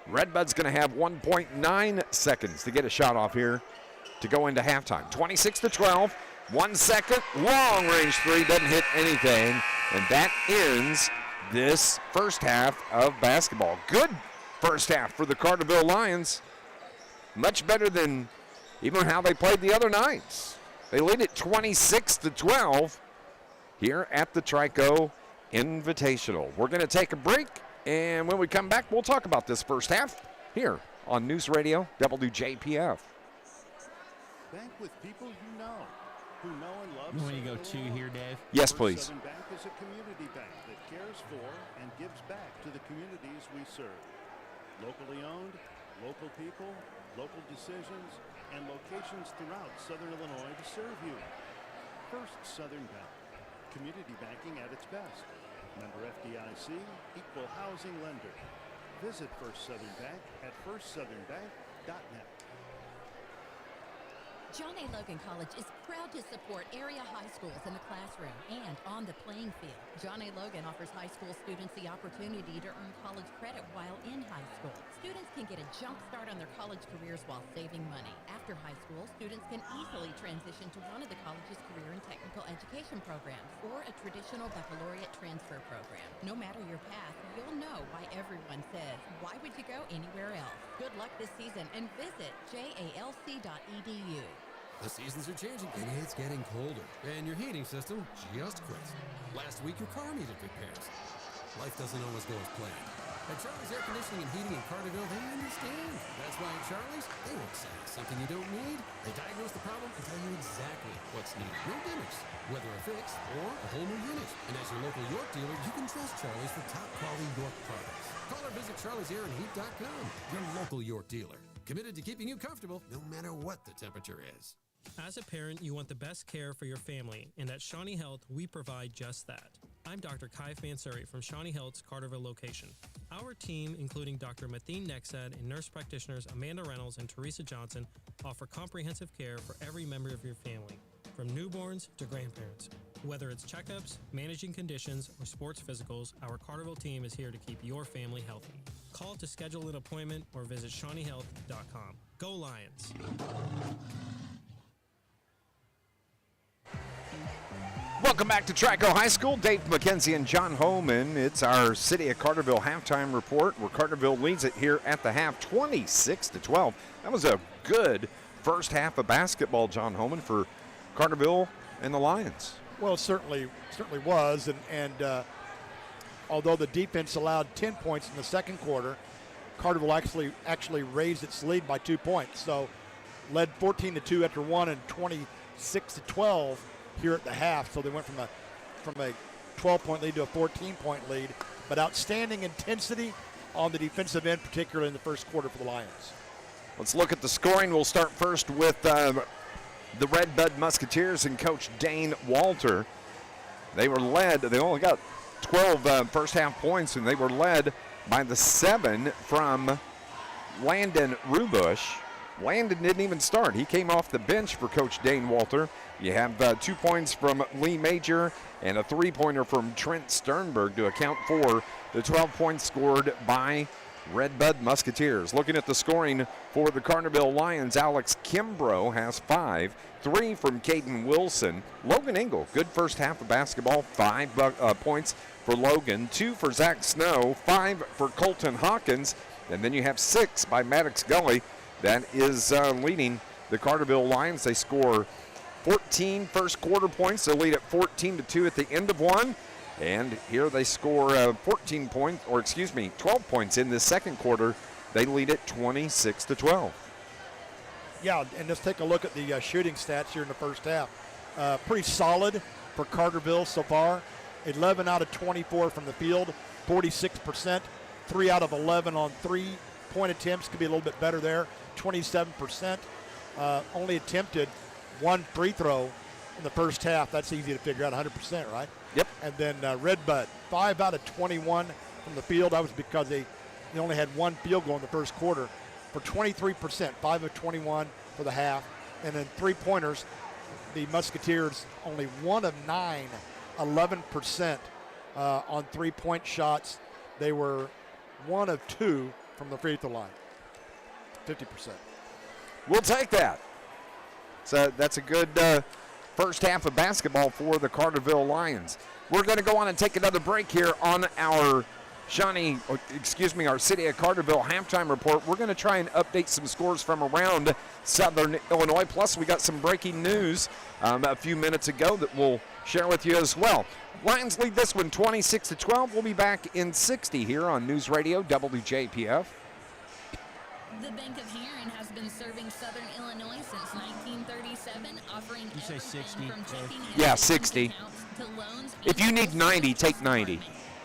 Red Bud's going to have 1.9 seconds to get a shot off here to go into halftime. 26-12, 1 second, long range 3, doesn't hit anything. And that ends this first half of basketball. Good first half for the Carterville Lions. Much better than even how they played the other nights. They lead it 26-12 here at the Trico Invitational. We're going to take a break, and when we come back, we'll talk about this first half here on NewsRadio WJPF. Bank with people you know and love. You want to go to here, Dave? Yes, please. Southern Bank is a community bank that cares for and gives back to the communities we serve. Locally owned, local people, local decisions, and locations throughout Southern Illinois to serve you. First Southern Bank. Community banking at its best. Member FDIC, equal housing lender. Visit First Southern Bank at firstsouthernbank.net. John A. Logan College is proud to support area high schools in the classroom and on the playing field. John A. Logan offers high school students the opportunity to earn college credit while in high school. Students can get a jump start on their college careers while saving money. After high school, students can easily transition to one of the college's career and technical education programs or a traditional baccalaureate transfer program. No matter your path, you'll know why everyone says, why would you go anywhere else? Good luck this season and visit jalc.edu. The seasons are changing, and it's getting colder. And your heating system just quit. Last week, your car needed repairs. Life doesn't always go as planned. At Charlie's Air Conditioning and Heating in Carterville, they understand. That's why at Charlie's, they won't say something you don't need. They diagnose the problem and tell you exactly what's needed. No gimmicks, whether a fix or a whole new unit. And as your local York dealer, you can trust Charlie's for top-quality York products. Call or visit charliesairandheat.com, your local York dealer. Committed to keeping you comfortable no matter what the temperature is. As a parent, you want the best care for your family, and at Shawnee Health, we provide just that. I'm Dr. Kai Fansuri from Shawnee Health's Carterville location. Our team, including Dr. Mathine Nexad and nurse practitioners Amanda Reynolds and Teresa Johnson, offer comprehensive care for every member of your family, from newborns to grandparents. Whether it's checkups, managing conditions, or sports physicals, our Carterville team is here to keep your family healthy. Call to schedule an appointment or visit ShawneeHealth.com. Go Lions! Welcome back to Trico High School. Dave McKenzie and John Homan. It's our City of Carterville halftime report where Carterville leads it here at the half 26-12. That was a good first half of basketball, John Homan, for Carterville and the Lions. Well, it certainly was. And although the defense allowed 10 points in the second quarter, Carterville actually raised its lead by 2 points. So led 14-2 after one and 26-12 here at the half. So they went from a 12-point lead to a 14-point lead. But outstanding intensity on the defensive end, particularly in the first quarter for the Lions. Let's look at the scoring. We'll start first with the Red Bud Musketeers and Coach Dane Walter. They were led. They only got 12 first half points, and they were led by the 7 from Landon Rubush. Landon didn't even start. He came off the bench for Coach Dane Walter. You have 2 points from Lee Major and a 3-pointer from Trent Sternberg to account for the 12 points scored by Red Bud Musketeers. Looking at the scoring for the Carterville Lions, Alex Kimbrough has 5, 3 from Caden Wilson. Logan Engel, good first half of basketball, 5 points for Logan, 2 for Zach Snow, 5 for Colton Hawkins, and then you have 6 by Maddox Gully. That is leading the Carterville Lions. They score 14 first quarter points. They lead at 14-2 at the end of one. And here they score 12 points in this second quarter. They lead at 26-12. Yeah, and let's take a look at the shooting stats here in the first half. Pretty solid for Carterville so far. 11 out of 24 from the field, 46%. 3 out of 11 on three-point attempts. Could be a little bit better there, 27%. Only attempted one free throw in the first half. That's easy to figure out, 100%, right? Yep. And then Red Bud, 5 out of 21 from the field. That was because they only had one field goal in the first quarter for 23%, 5 of 21 for the half. And then three-pointers, the Musketeers only 1 of 9, 11% on three-point shots. They were 1 of 2 from the free throw line, 50%. We'll take that. So that's a good first half of basketball for the Carterville Lions. We're going to go on and take another break here on our our City of Carterville halftime report. We're going to try and update some scores from around Southern Illinois. Plus, we got some breaking news a few minutes ago that we'll share with you as well. Lions lead this one 26-12. We'll be back in 60 here on News Radio WJPF. The Bank of Heron has been serving Southern Illinois since 1937, offering You say 60? from checking Yeah, 60. to loans. If you need 90, take 90.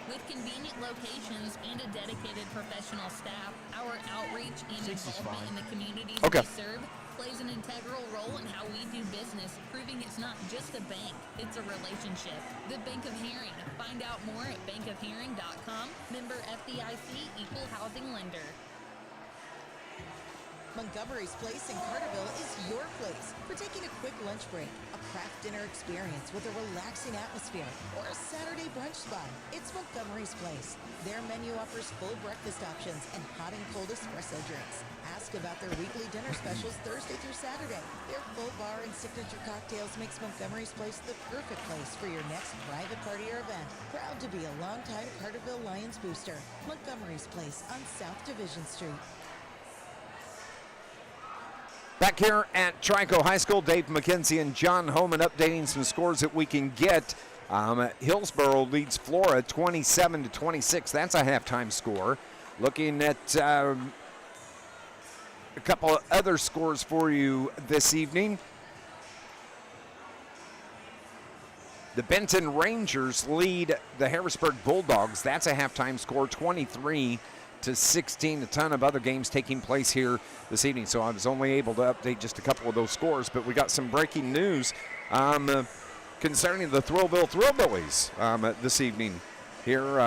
With convenient locations and a dedicated professional staff, our outreach and 60's involvement fine. in the communities Okay. we serve plays an integral role in how we do business, proving it's not just a bank, it's a relationship. The Bank of Heron. Find out more at bankofheron.com. Member FDIC, equal housing lender. Montgomery's Place in Carterville is your place for taking a quick lunch break, a craft dinner experience with a relaxing atmosphere, or a Saturday brunch spot. It's Montgomery's Place. Their menu offers full breakfast options and hot and cold espresso drinks. Ask about their weekly dinner specials Thursday through Saturday. Their full bar and signature cocktails makes Montgomery's Place the perfect place for your next private party or event. Proud to be a longtime Carterville Lions booster. Montgomery's Place on South Division Street. Back here at Trico High School, Dave McKenzie and John Homan updating some scores that we can get. Hillsboro leads Flora 27-26. That's a halftime score. Looking at a couple of other scores for you this evening. The Benton Rangers lead the Harrisburg Bulldogs. That's a halftime score, 23-16. A ton of other games taking place here this evening, so I was only able to update just a couple of those scores, but we got some breaking news concerning the Thrillville Thrillbillies this evening here.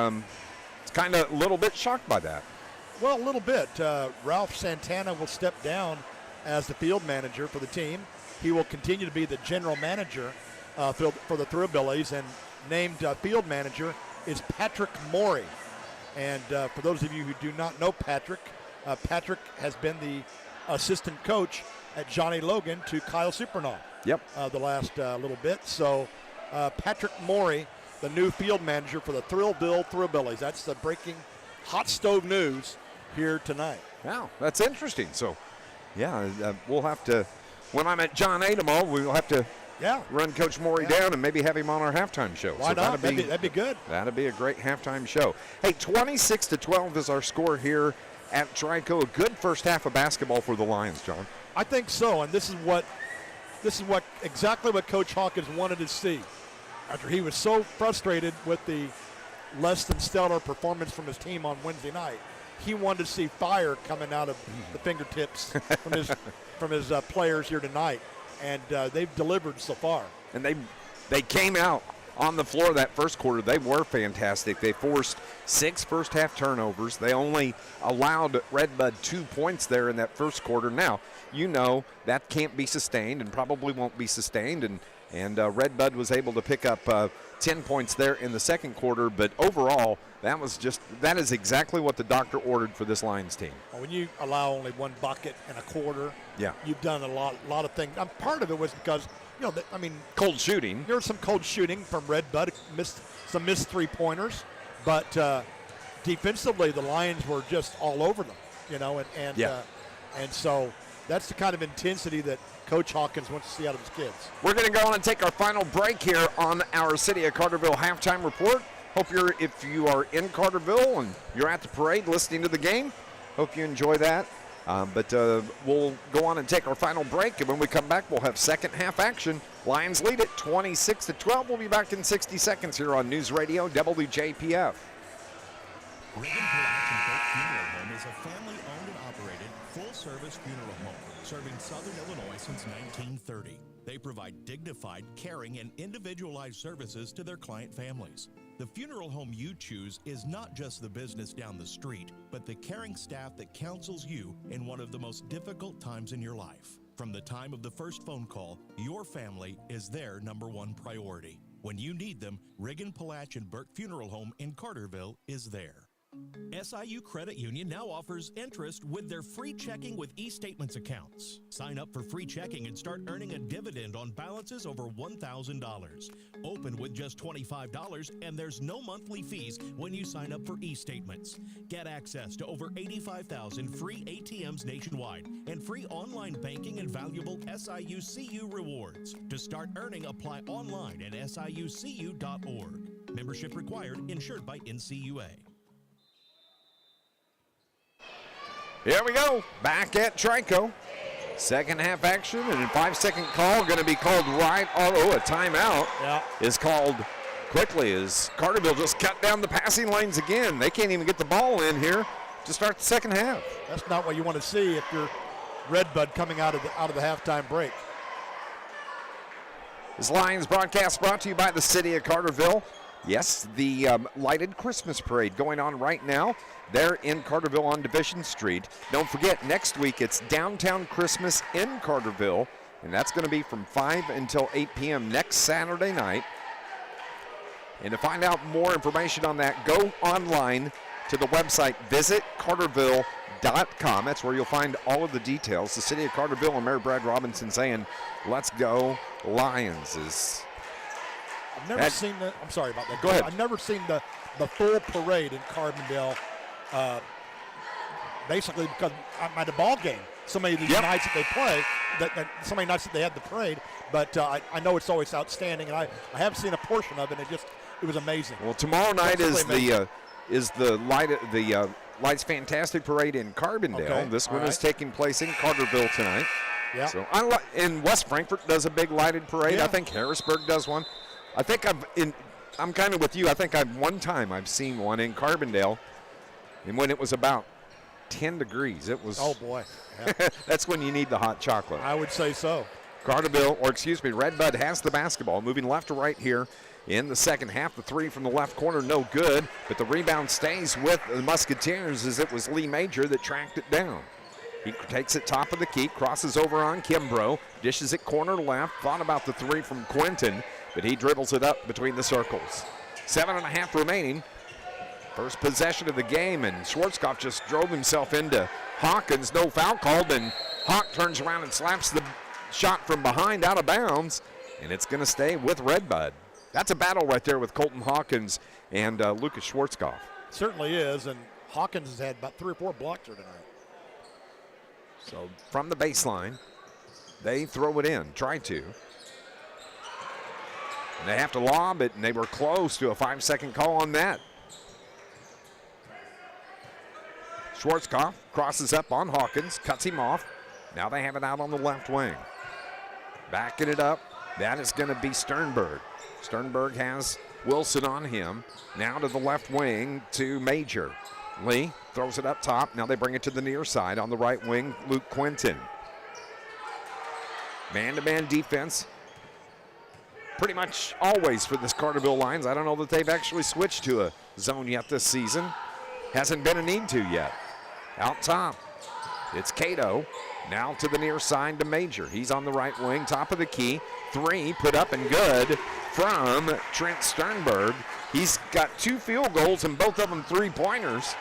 It's kind of a little bit shocked by that. Well, a little bit. Ralph Santana will step down as the field manager for the team. He will continue to be the general manager for the Thrillbillies, and named field manager is Patrick Morey. And for those of you who do not know Patrick, Patrick has been the assistant coach at Johnny Logan to Kyle Supernaw. Yep. The last little bit. So Patrick Morey, the new field manager for the Thrillville Thrillbillies. That's the breaking hot stove news here tonight. Wow, that's interesting. So, yeah, we'll have to, when I'm at John A tomorrow, we'll have to run Coach Morey down and maybe have him on our halftime show. Why not? That'd be good. That'd be a great halftime show. Hey, 26-12 is our score here at Trico. A good first half of basketball for the Lions, John. I think so, and this is exactly what Coach Hawkins wanted to see. After he was so frustrated with the less than stellar performance from his team on Wednesday night, he wanted to see fire coming out of the fingertips from his players here tonight. And they've delivered so far. And they came out on the floor that first quarter. They were fantastic. They forced 6 first-half turnovers. They only allowed Red Bud 2 points there in that first quarter. Now, you know that can't be sustained and probably won't be sustained. And Red Bud was able to pick up 10 points there in the second quarter. But overall, that is exactly what the doctor ordered for this Lions team. Well, when you allow only one bucket and a quarter, yeah, you've done a lot of things. Part of it was because, cold shooting. There was some cold shooting from Red Bud, some missed three-pointers, but defensively the Lions were just all over them, and so that's the kind of intensity that Coach Hawkins wants to see out of his kids. We're going to go on and take our final break here on our City of Carterville halftime report. If you are in Carterville and you're at the parade listening to the game, hope you enjoy that. But we'll go on and take our final break, and when we come back, we'll have second half action. Lions lead it 26-12. We'll be back in 60 seconds here on News Radio WJPF. Red Bud Musketeers Home is a family-owned and operated full-service funeral home serving Southern Illinois since 1930. They provide dignified, caring, and individualized services to their client families. The funeral home you choose is not just the business down the street, but the caring staff that counsels you in one of the most difficult times in your life. From the time of the first phone call, your family is their #1 priority. When you need them, Riggin, Palach, and Burke Funeral Home in Carterville is there. SIU Credit Union now offers interest with their free checking with e-statements accounts. Sign up for free checking and start earning a dividend on balances over $1,000. Open with just $25 and there's no monthly fees when you sign up for e-statements. Get access to over 85,000 free ATMs nationwide and free online banking and valuable SIU CU rewards. To start earning, apply online at siucu.org. Membership required, insured by NCUA. Here we go, back at Trico. Second half action, and a 5-second call going to be called right. A timeout is called quickly as Carterville just cut down the passing lanes again. They can't even get the ball in here to start the second half. That's not what you want to see if you're Red Bud coming out of the halftime break. This Lions broadcast brought to you by the city of Carterville. Yes, the lighted Christmas parade going on right now there in Carterville on Division Street. Don't forget, next week it's Downtown Christmas in Carterville, and that's going to be from 5 until 8 p.m. next Saturday night. And to find out more information on that, go online to the website visitcarterville.com. That's where you'll find all of the details. The city of Carterville and Mayor Brad Robinson saying, "Let's go Lions." I've never seen the. I'm sorry about that. Go ahead. I've never seen the full parade in Carbondale. Basically, because I'm at a ball game. So many of these nights that they play, so many nights that they have the parade. But I know it's always outstanding, and I have seen a portion of it. And it was amazing. Well, tomorrow night is the Lights Fantastic Parade in Carbondale. Okay. This one is taking place in Carterville tonight. Yeah. So in West Frankfort does a big lighted parade. Yeah. I think Harrisburg does one. I think I'm kind of with you. I think one time I've seen one in Carbondale, and when it was about 10 degrees, it was. Oh boy. Yeah. That's when you need the hot chocolate. I would say so. Red Bud has the basketball, moving left to right here in the second half. The three from the left corner, no good, but the rebound stays with the Musketeers as it was Lee Major that tracked it down. He takes it top of the key, crosses over on Kimbrough, dishes it corner left, thought about the three from Quinton, but he dribbles it up between the circles. 7.5 remaining. First possession of the game, and Schwarzkopf just drove himself into Hawkins. No foul called, and Hawk turns around and slaps the shot from behind out of bounds, and it's going to stay with Red Bud. That's a battle right there with Colton Hawkins and Lucas Schwarzkopf. Certainly is, and Hawkins has had about 3 or 4 blocks here tonight. So from the baseline, they throw it in, try to. And they have to lob it, and they were close to a 5-second call on that. Schwarzkopf crosses up on Hawkins, cuts him off. Now they have it out on the left wing. Backing it up, that is going to be Sternberg. Sternberg has Wilson on him. Now to the left wing to Major. Lee throws it up top. Now they bring it to the near side on the right wing, Luke Quinton. Man-to-man defense. Pretty much always for this Carterville Lions. I don't know that they've actually switched to a zone yet this season. Hasn't been a need to yet. Out top, it's Cato. Now to the near side to Major. He's on the right wing, top of the key. 3 put up and good from Trent Sternberg. He's got 2 field goals and both of them 3-pointers.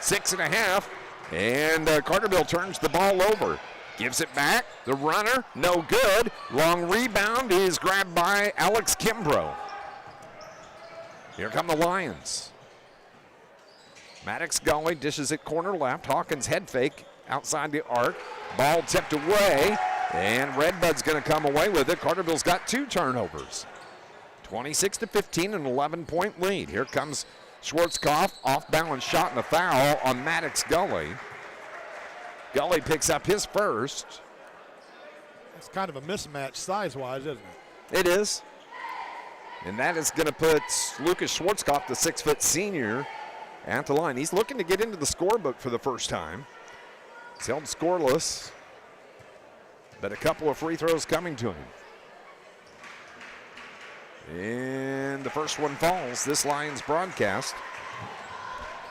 6.5, and Carterville turns the ball over. Gives it back, the runner, no good. Long rebound is grabbed by Alex Kimbrough. Here come the Lions. Maddox Gully dishes it corner left. Hawkins head fake outside the arc. Ball tipped away, and Red Bud's going to come away with it. Carterville's got 2 turnovers. 26-15, an 11-point lead. Here comes Schwarzkopf, off-balance shot and a foul on Maddox Gully. Gully picks up his first. It's kind of a mismatch size-wise, isn't it? It is. And that is going to put Lucas Schwarzkopf, the 6-foot senior, at the line. He's looking to get into the scorebook for the first time. He's held scoreless, but a couple of free throws coming to him. And the first one falls. This Lions broadcast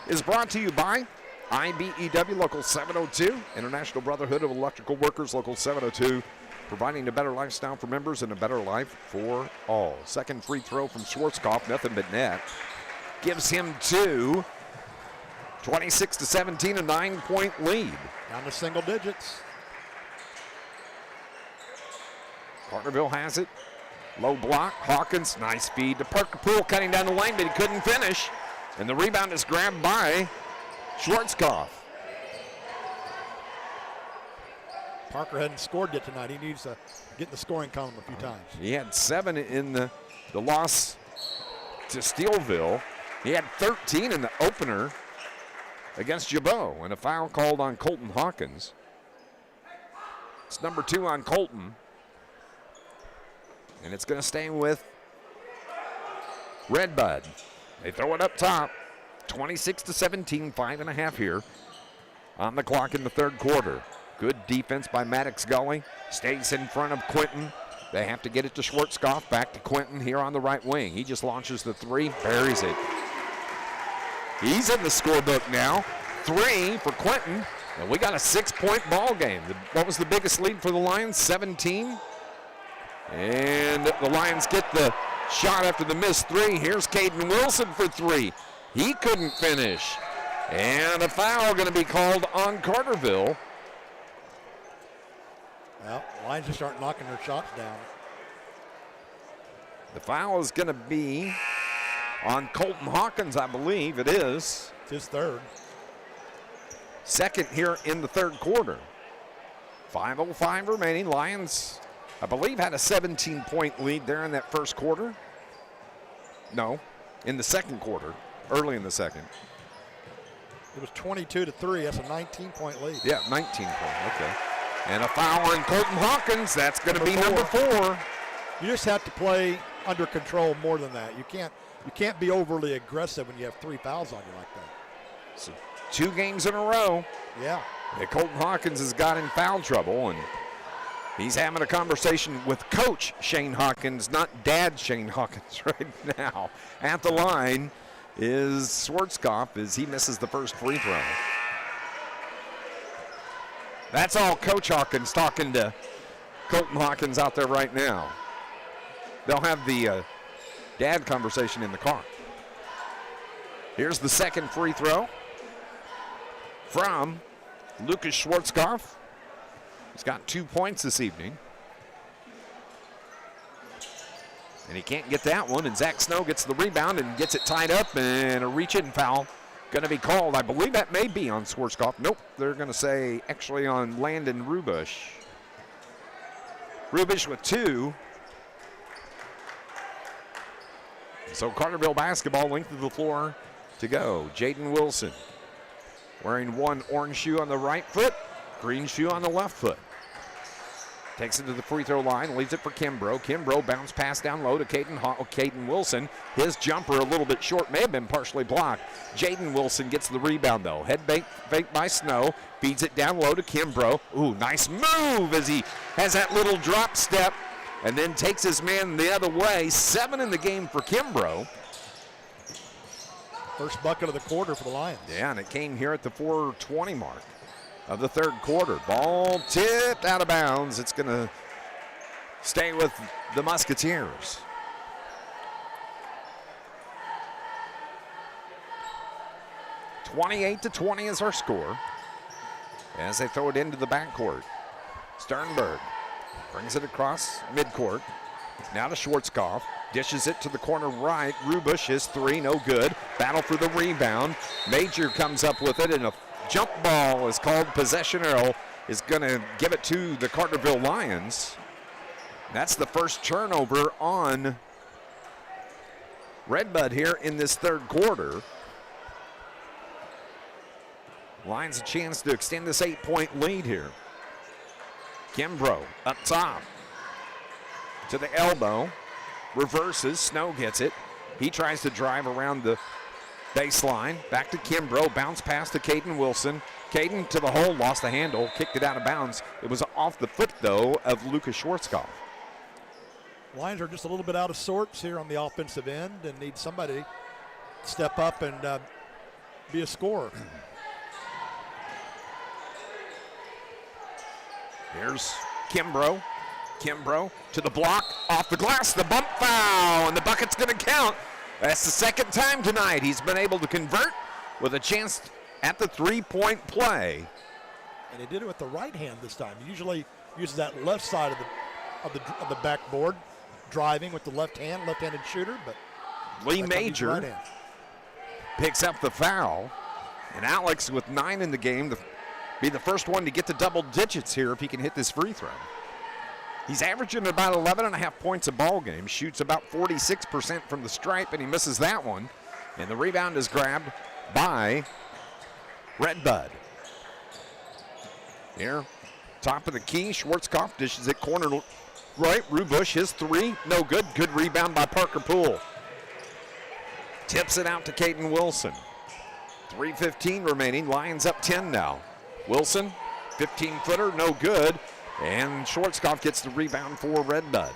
is brought to you by IBEW Local 702, International Brotherhood of Electrical Workers Local 702, providing a better lifestyle for members and a better life for all. Second free throw from Schwarzkopf, nothing but net. Gives him two. 26-17, a 9-point lead. Down to single digits. Carterville has it. Low block. Hawkins, nice feed to Parker Poole, cutting down the lane, but he couldn't finish. And the rebound is grabbed by Schwarzkopf. Parker hadn't scored yet tonight. He needs to get in the scoring column a few times. He had 7 in the loss to Steeleville. He had 13 in the opener against Jabot, and a foul called on Colton Hawkins. It's number 2 on Colton. And it's going to stay with Red Bud. They throw it up top. 26-17, 5.5 here on the clock in the third quarter. Good defense by Maddox Gully. Stays in front of Quinton. They have to get it to Schwarzkopf. Back to Quinton here on the right wing. He just launches the three, buries it. He's in the scorebook now. 3 for Quinton. And we got a 6-point ball game. What was the biggest lead for the Lions? 17. And the Lions get the shot after the missed 3. Here's Caden Wilson for 3. He couldn't finish. And a foul going to be called on Carterville. Well, the Lions just start knocking their shots down. The foul is going to be on Colton Hawkins, I believe it is. It's his third. Second here in the third quarter. 5:05 remaining. Lions, I believe, had a 17-point lead there in that first quarter. No, in the second quarter, early in the second. It was 22-3. That's a 19-point lead. Yeah, 19-point, okay. And a foul on Colton Hawkins. That's going to be number 4. You just have to play under control more than that. You can't be overly aggressive when you have 3 fouls on you like that. So 2 games in a row. Yeah. Colton Hawkins has got in foul trouble, and he's having a conversation with Coach Shane Hawkins, not Dad Shane Hawkins right now. At the line is Schwarzkopf as he misses the first free throw. That's all Coach Hawkins talking to Colton Hawkins out there right now. They'll have the dad conversation in the car. Here's the second free throw from Lucas Schwarzkopf. He's got 2 points this evening. And he can't get that one, and Zach Snow gets the rebound and gets it tied up, and a reach-in foul going to be called. I believe that may be on Schwarzkopf. Nope, they're going to say actually on Landon Rubush. Rubush with 2. So Carterville basketball, length of the floor to go. Jaden Wilson wearing 1 orange shoe on the right foot, green shoe on the left foot. Takes it to the free throw line, leaves it for Kimbrough. Kimbrough bounce pass down low to Caden Wilson. His jumper a little bit short, may have been partially blocked. Jaden Wilson gets the rebound though. Head fake by Snow, feeds it down low to Kimbrough. Ooh, nice move as he has that little drop step and then takes his man the other way. 7 in the game for Kimbrough. First bucket of the quarter for the Lions. Yeah, and it came here at the 4:20 mark of the third quarter. Ball tipped out of bounds. It's going to stay with the Musketeers. (28-20) is our score as they throw it into the backcourt. Sternberg brings it across midcourt. Now to Schwarzkopf. Dishes it to the corner right. Rubush is 3, no good. Battle for the rebound. Major comes up with it, and a jump ball is called. Possession arrow is going to give it to the Carterville Lions. That's the first turnover on Red Bud here in this third quarter. Lions a chance to extend this 8-point lead here. Kimbrough up top to the elbow. Reverses. Snow gets it. He tries to drive around the Baseline, back to Kimbrough, bounce pass to Caden Wilson. Caden to the hole, lost the handle, kicked it out of bounds. It was off the foot, though, of Lucas Schwarzkopf. Lions are just a little bit out of sorts here on the offensive end and need somebody to step up and be a scorer. Here's Kimbrough. Kimbrough to the block, off the glass, the bump foul, and the bucket's going to count. That's the second time tonight he's been able to convert with a chance at the three-point play. And he did it with the right hand this time. He usually uses that left side of the backboard, driving with the left-handed shooter, but Lee Major right picks up the foul, and Alex with 9 in the game be the first one to get to double digits here if he can hit this free throw. He's averaging about 11.5 points a ball game, shoots about 46% from the stripe, and he misses that one. And the rebound is grabbed by Red Bud. Here, top of the key, Schwarzkopf dishes it corner right. Rubush, his three, no good. Good rebound by Parker Poole. Tips it out to Caden Wilson. 3:15 remaining, Lions up 10 now. Wilson, 15-footer, no good. And Schwarzkopf gets the rebound for Red Bud.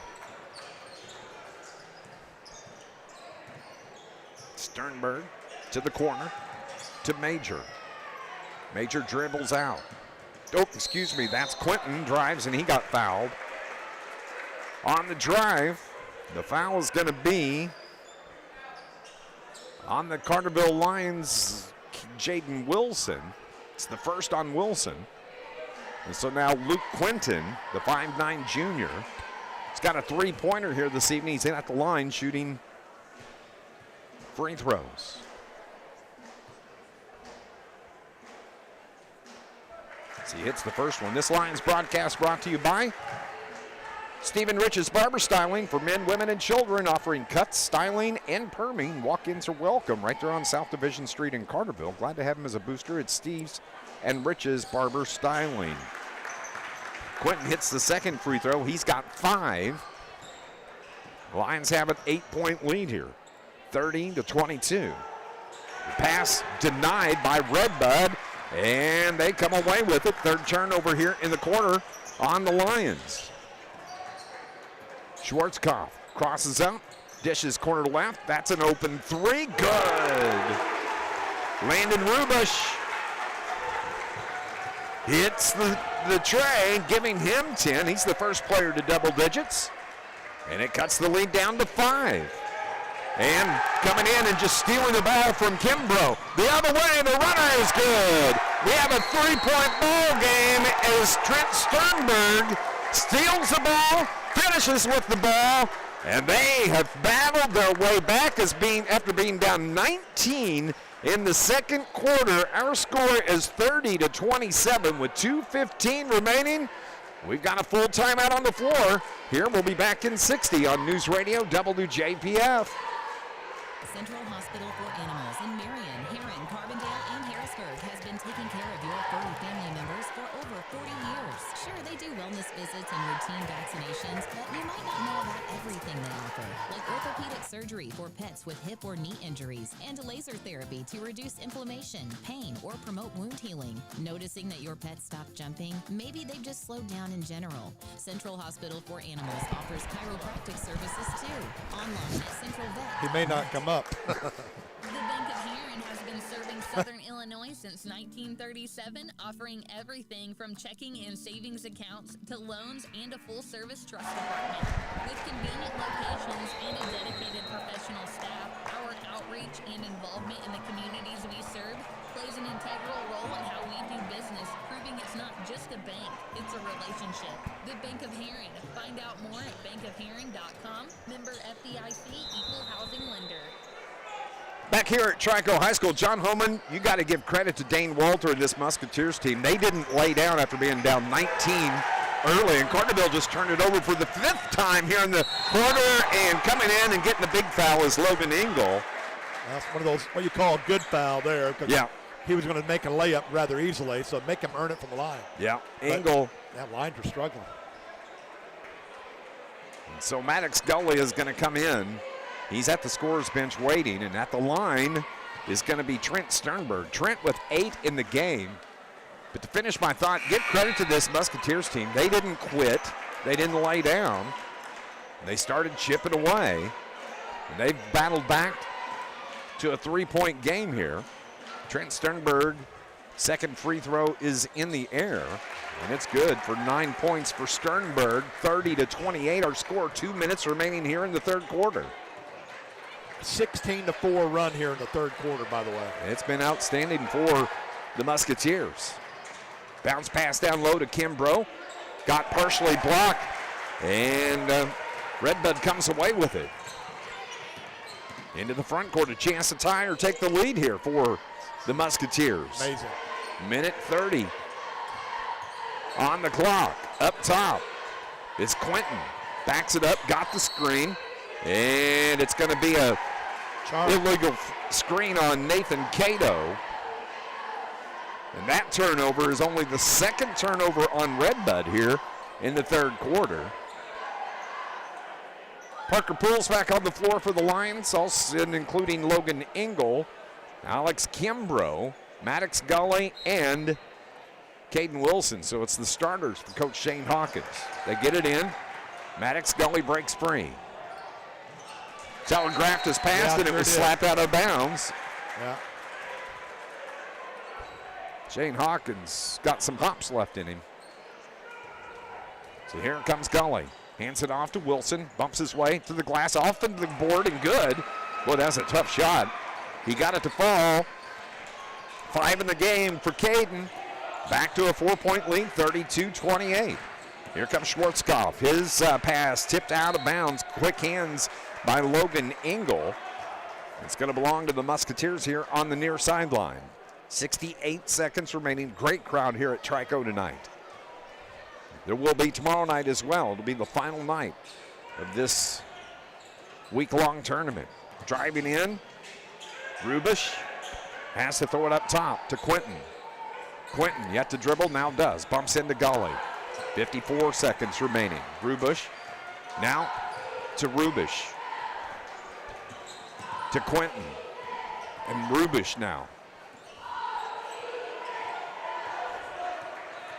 Sternberg to the corner to Major. Major dribbles out. Oh, excuse me, that's Quentin, drives and he got fouled. On the drive, the foul is going to be on the Carterville Lions, Jaden Wilson. It's the first on Wilson. And so now Luke Quinton, the 5'9 junior, has got a three-pointer here this evening. He's in at the line shooting free throws. As he hits the first one. This Lions broadcast brought to you by Stephen Rich's Barber Styling for men, women, and children, offering cuts, styling, and perming. Walk-ins are welcome right there on South Division Street in Carterville. Glad to have him as a booster at Steve's and Rich's Barber Styling. Quentin hits the second free throw. He's got 5. Lions have an 8-point lead here, 30-22. The pass denied by Red Bud, and they come away with it. Third turnover here in the quarter on the Lions. Schwarzkopf crosses out, dishes corner to left. That's an open three. Good. Landon Rubush hits the tray, giving him 10. He's the first player to double digits. And it cuts the lead down to 5. And coming in and just stealing the ball from Kimbrough. The other way, the runner is good. We have a 3-point ball game as Trent Sternberg steals the ball, finishes with the ball, and they have battled their way back after being down 19 in the second quarter. Our score is 30-27 with 2:15 remaining. We've got a full timeout on the floor. Here, we'll be back in 60 on News Radio WJPF. Central Hospital for Animals in Marion, Heron, Carbondale, and Harrisburg has been taking care of your furry family members for over 40 years. Sure, they do wellness visits and routine vaccinations, but you might not know about everything they offer, like orthopedic surgery for pets with hip or knee injuries and laser therapy to reduce inflammation, pain, or promote wound healing. Noticing that your pet stopped jumping? Maybe they've just slowed down in general. Central Hospital for Animals offers chiropractic services too. Online at Central Vet. He may not come up. The Bank of Heron has been serving Southern Illinois since 1937, offering everything from checking and savings accounts to loans and a full-service trust department. With convenient locations and a dedicated professional staff, our outreach and involvement in the communities we serve plays an integral role in how we do business, proving it's not just a bank, it's a relationship. The Bank of Heron. Find out more at bankofheron.com. Member FDIC, equal housing lender. Back here at Trico High School, John Homan, you got to give credit to Dane Walter and this Musketeers team. They didn't lay down after being down 19 early, and Carterville just turned it over for the 5th time here in the quarter, and coming in and getting the big foul is Logan Engel. That's one of those, what you call a good foul there. Yeah. He was going to make a layup rather easily, so make him earn it from the line. Yeah, Engel. That Lions are struggling. And so Maddox Gully is going to come in. He's at the scorer's bench waiting, and at the line is going to be Trent Sternberg. Trent with 8 in the game. But to finish my thought, give credit to this Musketeers team. They didn't quit. They didn't lay down. They started chipping away. And they've battled back to a 3-point game here. Trent Sternberg, second free throw is in the air. And it's good for 9 points for Sternberg. 30-28 our score. 2 minutes remaining here in the third quarter. 16-4 run here in the third quarter, by the way. It's been outstanding for the Musketeers. Bounce pass down low to Kimbrough. Got partially blocked. And Red Bud comes away with it. Into the front court, a chance to tie or take the lead here for the Musketeers. Amazing. Minute 30 on the clock. Up top is Quentin. Backs it up, got the screen. And it's going to be a illegal screen on Nathan Cato. And that turnover is only the second turnover on Red Bud here in the third quarter. Parker Poole's back on the floor for the Lions, also including Logan Engel, Alex Kimbrough, Maddox Gully, and Caden Wilson. So it's the starters for Coach Shane Hawkins. They get it in. Maddox Gully breaks free. Telegraphed his pass, and it was slapped out of bounds. Yeah. Shane Hawkins got some hops left in him. So here comes Gully. Hands it off to Wilson. Bumps his way to the glass, off into the board, and good. Boy, that's a tough shot. He got it to fall. 5 in the game for Caden. Back to a 4-point lead, 32-28. Here comes Schwarzkopf. His pass tipped out of bounds. Quick hands by Logan Engel. It's going to belong to the Musketeers here on the near sideline. 68 seconds remaining. Great crowd here at Trico tonight. There will be tomorrow night as well. It'll be the final night of this week-long tournament. Driving in, Rubish has to throw it up top to Quentin. Quentin yet to dribble, now does. Bumps into Gully. 54 seconds remaining. Rubish now to Rubish. To Quentin. And Rubish now.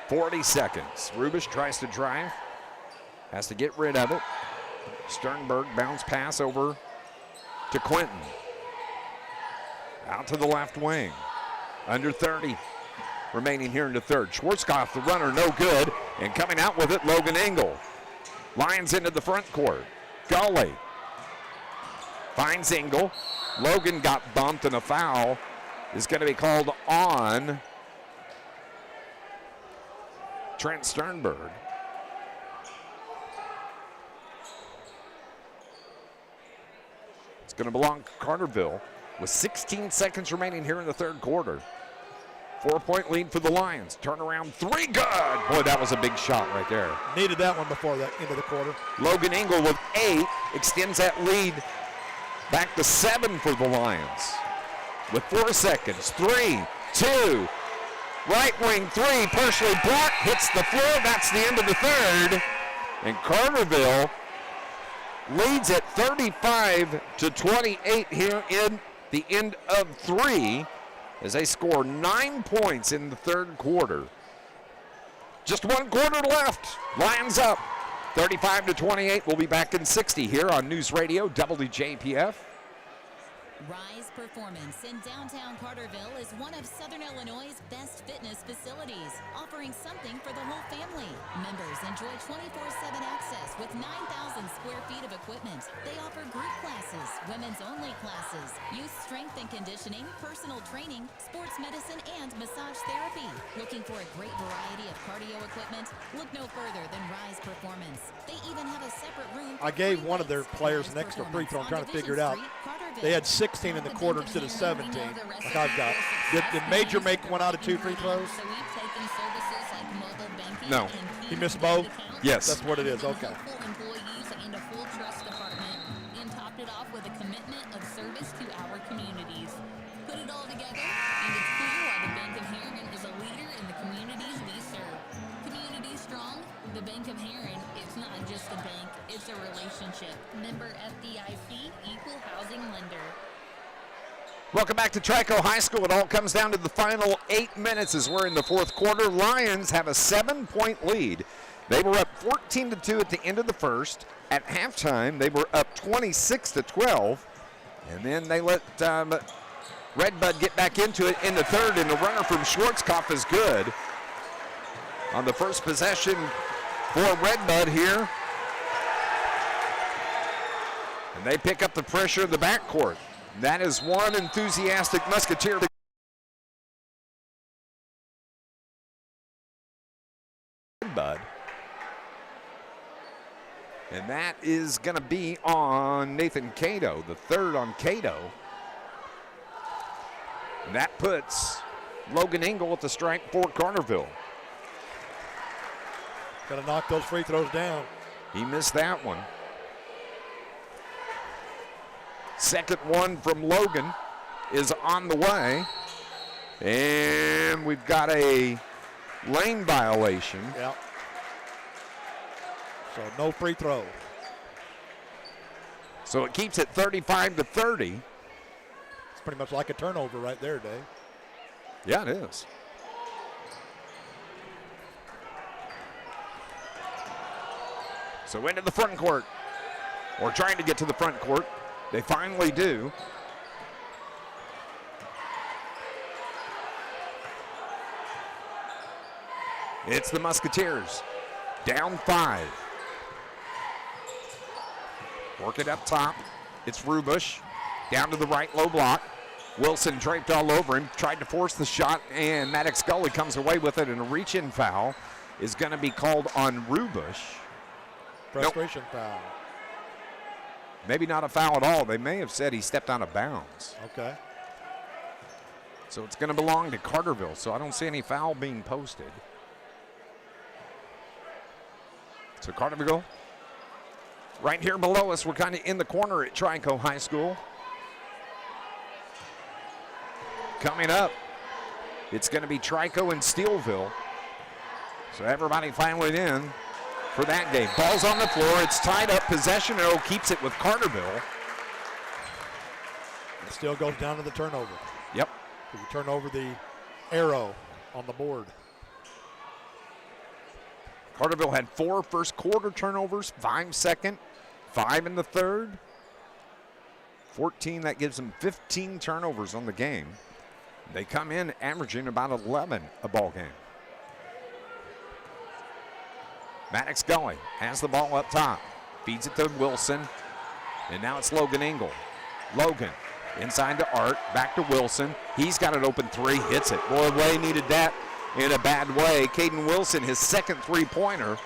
40 seconds. Rubish tries to drive. Has to get rid of it. Sternberg bounce pass over to Quentin. Out to the left wing. Under 30 remaining here in the third. Schwarzkopf, the runner, no good. And coming out with it, Logan Engel. Lions into the front court. Gully finds Engel. Logan got bumped, and a foul is going to be called on Trent Sternberg. It's going to belong to Carterville with 16 seconds remaining here in the third quarter. 4-point lead for the Lions. Turnaround three, good. Boy, that was a big shot right there. Needed that one before the end of the quarter. Logan Engel with 8 extends that lead back to 7 for the Lions. With 4 seconds, 3, 2, right wing three, partially blocked, hits the floor. That's the end of the third. And Carterville leads at 35-28 here in the end of 3 as they score 9 points in the third quarter. Just 1 quarter left. Lions up 35-28. We'll be back in 60 here on News Radio WJPF. Rise Performance in downtown Carterville is one of Southern Illinois' best fitness facilities, offering something for the whole family. Members enjoy 24/7 access with 9,000 square feet of equipment. They offer group classes, women's-only classes, youth strength and conditioning, personal training, sports medicine, and massage therapy. Looking for a great variety of cardio equipment? Look no further than Rise Performance. They even have a separate room. I gave one of their players an extra free throw. I'm trying to figure it out. They had 16 in the quarter instead of 17, like I've got. Did Major make one out of 2 free throws? No. He missed both? Yes. That's what it is, okay. Employees and a full trust department, and topped it off with a commitment of service to our communities. Put it all together, and it's clear why the Bank of Heron is a leader in the communities we serve. Community strong, the Bank of Heron, it's not just a bank, it's a relationship. Member FDIC, equal housing lender. Welcome back to Trico High School. It all comes down to the final 8 minutes as we're in the fourth quarter. Lions have a 7-point lead. They were up 14-2 at the end of the first. At halftime, they were up 26-12. And then they let Red Bud get back into it in the third, and the runner from Schwarzkopf is good. On the first possession for Red Bud here. And they pick up the pressure of the backcourt. That is one enthusiastic Musketeer. Red Bud. And that is going to be on Nathan Cato, the third on Cato. And that puts Logan Engel at the strike for Carterville. Got to knock those free throws down. He missed that one. Second one from Logan is on the way. And we've got a lane violation. Yep. So no free throw. So it keeps it 35-30. It's pretty much like a turnover right there, Dave. Yeah, it is. So into the front court. Or trying to get to the front court. They finally do. It's the Musketeers. Down 5. Work it up top. It's Rubush. Down to the right, low block. Wilson draped all over him. Tried to force the shot, and Maddox Gully comes away with it, and a reach-in foul is going to be called on Rubush. Frustration foul. Maybe not a foul at all. They may have said he stepped out of bounds. Okay. So it's going to belong to Carterville, so I don't see any foul being posted. So Carterville, right here below us, we're kind of in the corner at Trico High School. Coming up, it's going to be Trico and Steeleville. So everybody finally in for that game. Ball's on the floor. It's tied up. Possession arrow keeps it with Carterville. It still goes down to the turnover. Yep. You turn over the arrow on the board. Carterville had 4 first quarter turnovers, 5 second, 5 in the third. 14, that gives them 15 turnovers on the game. They come in averaging about 11 a ball game. Maddox Gully has the ball up top. Feeds it to Wilson. And now it's Logan Engel. Logan inside to Art. Back to Wilson. He's got an open 3. Hits it. Boy, Way needed that in a bad way. Caden Wilson, his second 3-pointer.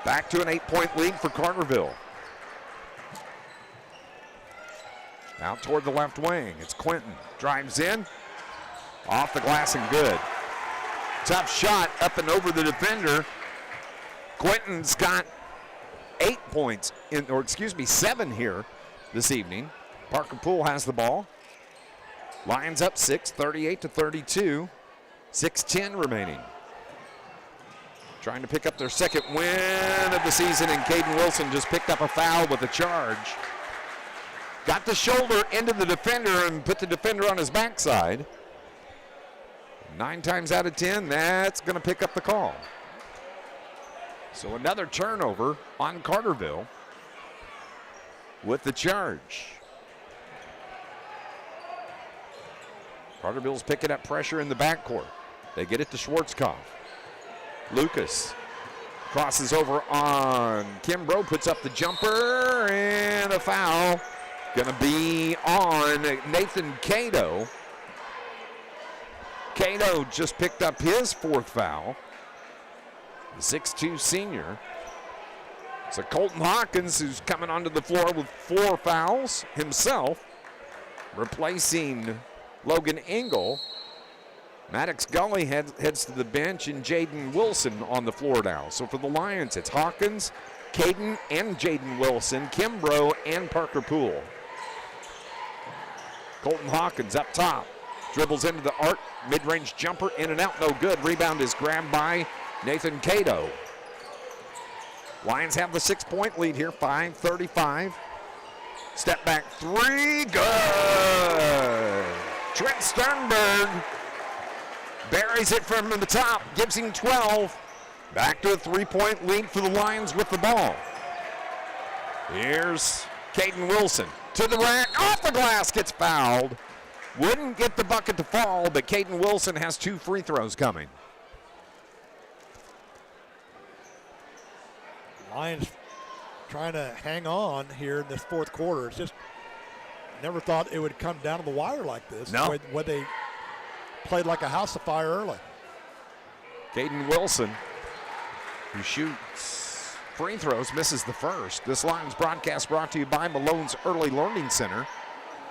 Back to an 8-point lead for Carterville. Out toward the left wing. It's Quentin. Drives in. Off the glass and good. Tough shot up and over the defender. Quentin's got 8 points, 7 here this evening. Parker Poole has the ball. Lions up 6, 38-32. 6:10 remaining. Trying to pick up their second win of the season, and Caden Wilson just picked up a foul with a charge. Got the shoulder into the defender and put the defender on his backside. 9 times out of 10, that's going to pick up the call. So another turnover on Carterville with the charge. Carterville's picking up pressure in the backcourt. They get it to Schwarzkopf. Lucas crosses over on Kimbrough, puts up the jumper, and a foul. Going to be on Nathan Cato. Cato just picked up his 4th foul. The 6'2 senior. So Colton Hawkins, who's coming onto the floor with 4 fouls himself, replacing Logan Engel. Maddox Gully heads to the bench, and Jaden Wilson on the floor now. So for the Lions, it's Hawkins, Caden, and Jaden Wilson, Kimbrough, and Parker Poole. Colton Hawkins up top. Dribbles into the arc, mid-range jumper, in and out, no good. Rebound is grabbed by Nathan Cato. Lions have the 6-point lead here, 5:35. Step back 3, good. Trent Sternberg buries it from the top, gives him 12. Back to a 3-point lead for the Lions with the ball. Here's Caden Wilson to the rack, off the glass, gets fouled. Wouldn't get the bucket to fall, but Caden Wilson has 2 free throws coming. Lions trying to hang on here in this fourth quarter. It's just never thought it would come down to the wire like this. No. The way they played like a house of fire early. Caden Wilson, who shoots free throws, misses the first. This Lions broadcast brought to you by Malone's Early Learning Center,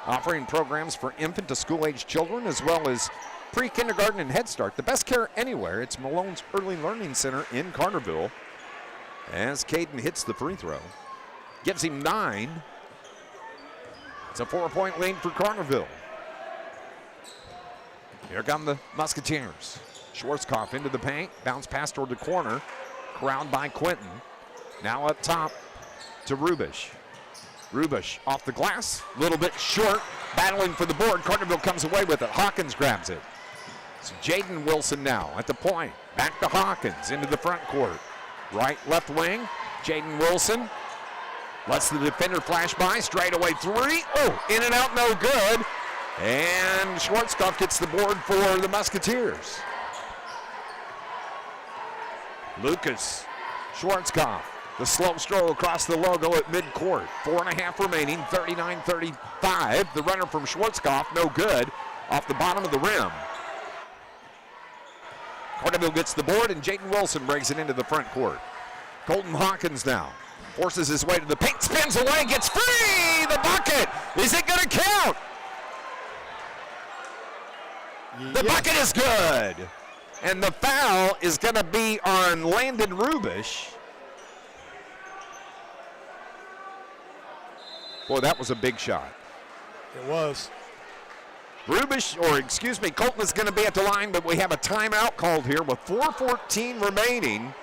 offering programs for infant to school-age children as well as pre-kindergarten and Head Start. The best care anywhere. It's Malone's Early Learning Center in Carterville. As Caden hits the free throw, gives him 9. It's a 4-point lead for Carterville. Here come the Musketeers. Schwarzkopf into the paint, bounce pass toward the corner, corralled by Quinton. Now up top to Rubish. Rubish off the glass, a little bit short, battling for the board. Carterville comes away with it. Hawkins grabs it. So Jaden Wilson now at the point. Back to Hawkins into the front court. Right, left wing, Jaden Wilson lets the defender flash by, straightaway 3. Oh, in and out, no good. And Schwarzkopf gets the board for the Musketeers. Lucas Schwarzkopf, the slow stroll across the logo at midcourt. 4.5 remaining, 39-35. The runner from Schwarzkopf, no good, off the bottom of the rim. Carterville gets the board, and Jaden Wilson brings it into the front court. Colton Hawkins now forces his way to the paint, spins away, gets free! The bucket! Is it going to count? Yes. The bucket is good. And the foul is going to be on Landon Rubish. Boy, that was a big shot. It was. Colton is going to be at the line, but we have a timeout called here with 4:14 remaining.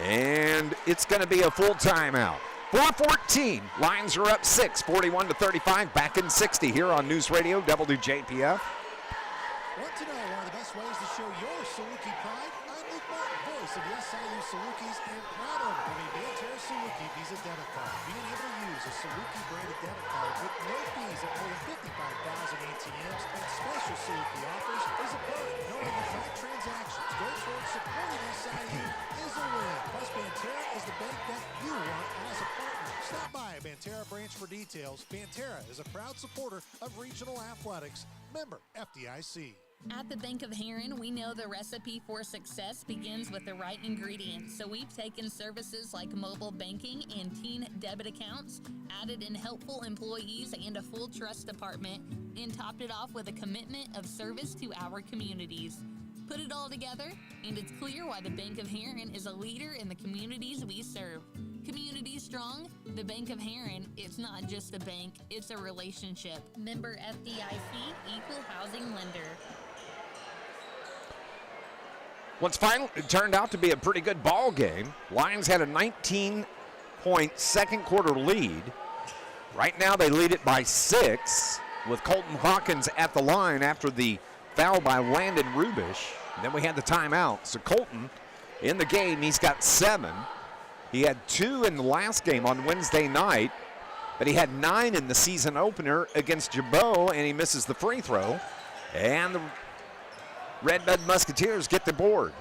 And it's going to be a full timeout. 4:14. Lions are up 6, 41-35, back in 60 here on News Radio WJPF. Want to know one of the best ways to show your Saluki pride? I'm Luke Martin, voice of the SIU Salukis and proud owner of a Banterra Saluki Visa debit card. Being able to use a Saluki branded debit card with no fees at more than 55,000 ATMs and special Saluki offers is a perk. Knowing that my transactions go towards supporting SIU is a win. Plus, Banterra is the bank that you want as a partner. Stop by a Banterra branch for details. Banterra is a proud supporter of regional athletics. Member FDIC. At the Bank of Heron, we know the recipe for success begins with the right ingredients. So we've taken services like mobile banking and teen debit accounts, added in helpful employees and a full trust department, and topped it off with a commitment of service to our communities. Put it all together, and it's clear why the Bank of Heron is a leader in the communities we serve. Community strong, the Bank of Heron, it's not just a bank, it's a relationship. Member FDIC, Equal Housing Lender. What's finally turned out to be a pretty good ball game. Lions had a 19-point second quarter lead. Right now they lead it by 6 with Colton Hawkins at the line after the foul by Landon Rubish. Then we had the timeout. So Colton in the game, he's got 7. He had 2 in the last game on Wednesday night, but he had 9 in the season opener against Jabot, and he misses the free throw. And the Red Bud Musketeers get the board.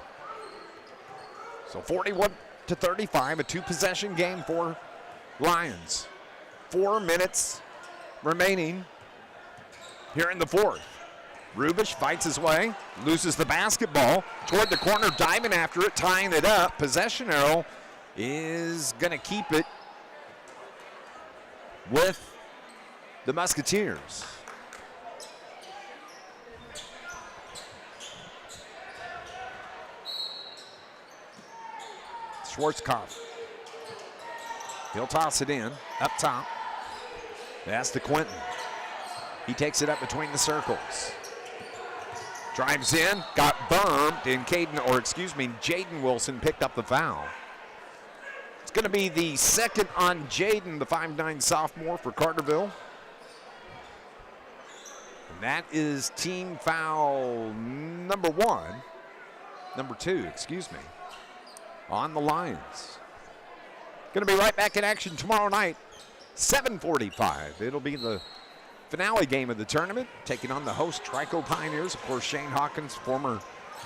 So 41-35, a 2-possession game for Lions. 4 minutes remaining here in the fourth. Rubish fights his way, loses the basketball toward the corner, diving after it, tying it up. Possession arrow is going to keep it with the Musketeers. Schwarzkopf. He'll toss it in, up top. That's to Quinton. He takes it up between the circles. Drives in, got bumped, and Jaden Wilson picked up the foul. It's going to be the second on Jaden, the 5'9" sophomore for Carterville. that is team foul number two, on the Lions. Going to be right back in action tomorrow night, 7:45. It'll be the finale game of the tournament, taking on the host Trico Pioneers. Of course, Shane Hawkins, former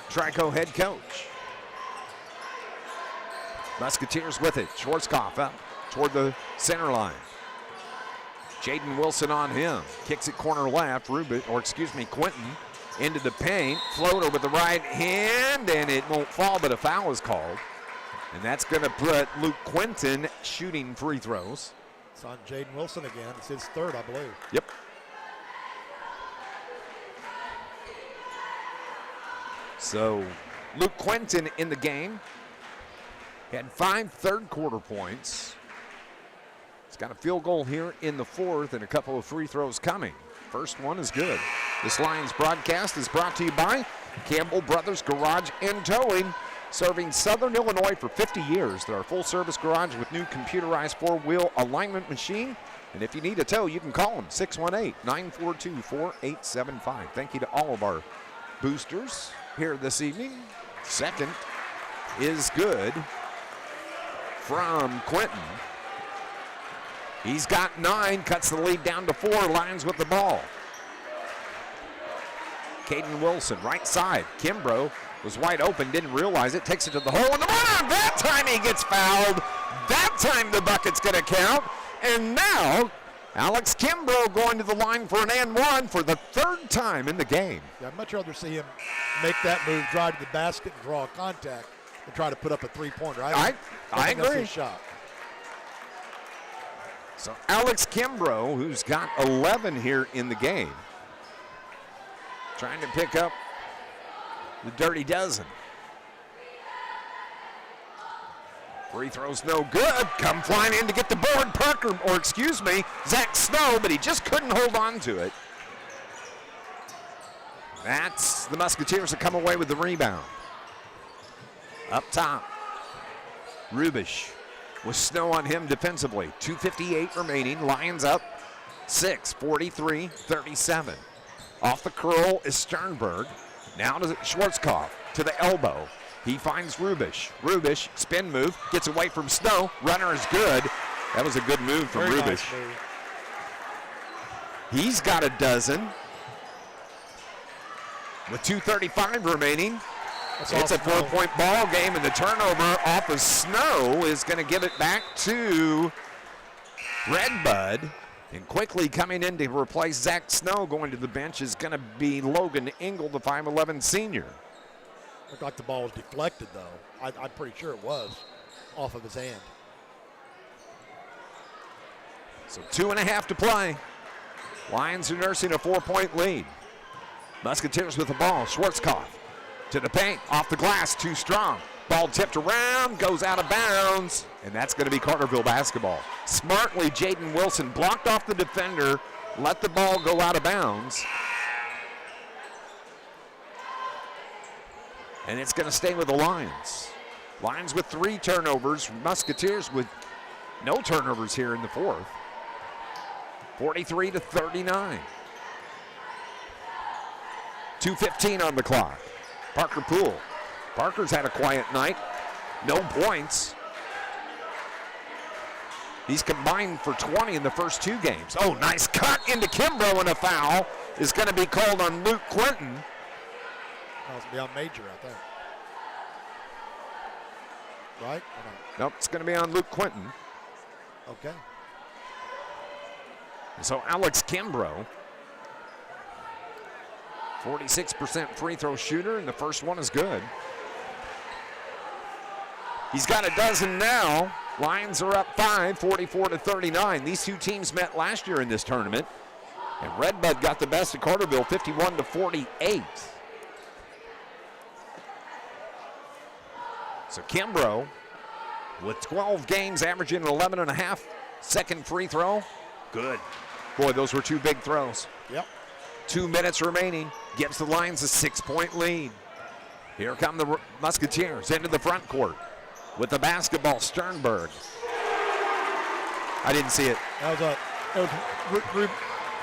Trico head coach. Musketeers with it. Schwarzkopf up toward the center line. Jaden Wilson on him. Kicks it corner left. Quentin into the paint. Floater with the right hand, and it won't fall, but a foul is called. And that's going to put Luke Quentin shooting free throws. It's on Jaden Wilson again. It's his third, I believe. Yep. So Luke Quentin in the game. He had 5 third-quarter points. He's got a field goal here in the fourth and a couple of free throws coming. First one is good. This Lions broadcast is brought to you by Campbell Brothers Garage and Towing, serving Southern Illinois for 50 years. They're a full-service garage with new computerized 4-wheel alignment machine. And if you need a tow, you can call them, 618-942-4875. Thank you to all of our boosters here this evening. Second is good from Quentin. He's got 9, cuts the lead down to 4. Lions with the ball. Caden Wilson, right side. Kimbrough was wide open, didn't realize it, takes it to the hole in the run. That time he gets fouled. That time the bucket's going to count. And now Alex Kimbrough going to the line for an and one for the third time in the game. Yeah, I'd much rather see him make that move, drive to the basket, and draw contact, and try to put up a three-pointer. I agree. That's his shot. So Alex Kimbrough, who's got 11 here in the game, trying to pick up the dirty dozen. Free throw's no good. Come flying in to get the board. Zach Snow, but he just couldn't hold on to it. That's the Musketeers that come away with the rebound. Up top, Rubish with Snow on him defensively. 2:58 remaining. Lions up 6, 43-37. Off the curl is Sternberg. Now to Schwarzkopf to the elbow. He finds Rubish. Rubish, spin move, gets away from Snow. Runner is good. That was a good move from Very Rubish. nice move. He's got a dozen. With 2:35 remaining. It's a 4-point ball game, and the turnover off of Snow is going to give it back to Red Bud. And quickly coming in to replace Zach Snow going to the bench is going to be Logan Engel, the 5'11 senior. Looked like the ball was deflected, though. I'm pretty sure it was off of his hand. So 2.5 to play. Lions are nursing a 4-point lead. Musketeers with the ball. Schwarzkopf to the paint, off the glass, too strong. Ball tipped around, goes out of bounds, and that's going to be Carterville basketball. Smartly, Jaden Wilson blocked off the defender, let the ball go out of bounds. And it's going to stay with the Lions. Lions with 3 turnovers, Musketeers with no turnovers here in the fourth. 43-39. 2:15 on the clock. Parker Poole. Parker's had a quiet night. No points. He's combined for 20 in the first 2 games. Oh, nice cut into Kimbrough, and a foul is going to be called on Luke Quentin. That was beyond Major, I think. Right? Nope, it's going to be on Luke Quentin. Okay. So Alex Kimbrough, 46% free throw shooter, and the first one is good. He's got a dozen now. Lions are up 5, 44-39. These 2 teams met last year in this tournament, and Red Bud got the best of Carterville, 51-48. So Kimbrough, with 12 games, averaging 11.5. Second free throw, good. Boy, those were 2 big throws. Yep. 2 minutes remaining, gives the Lions a 6-point lead. Here come the Musketeers into the front court with the basketball. Sternberg. I didn't see it. That was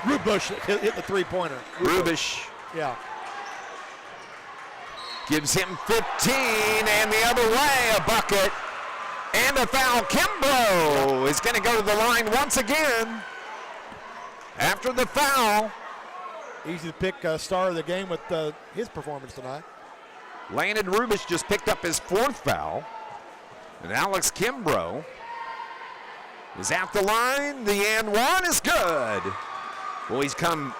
Rubush hit the three-pointer. Rubush. Yeah. Gives him 15, and the other way, a bucket. And a foul. Kimbrough is going to go to the line once again. After the foul. Easy to pick star of the game with his performance tonight. Landon Rubish just picked up his 4th foul. And Alex Kimbrough is at the line. The and one is good. Well, he's come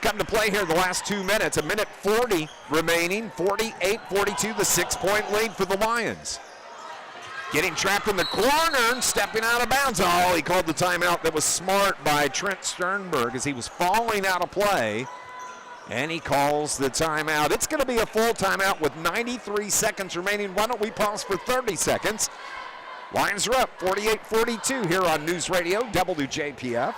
to play here the last 2 minutes. 1:40 remaining. 48-42, the 6-point lead for the Lions. Getting trapped in the corner and stepping out of bounds. Oh, he called the timeout. That was smart by Trent Sternberg as he was falling out of play. And he calls the timeout. It's going to be a full timeout with 93 seconds remaining. Why don't we pause for 30 seconds? Lions are up 48-42 here on News Radio WJPF.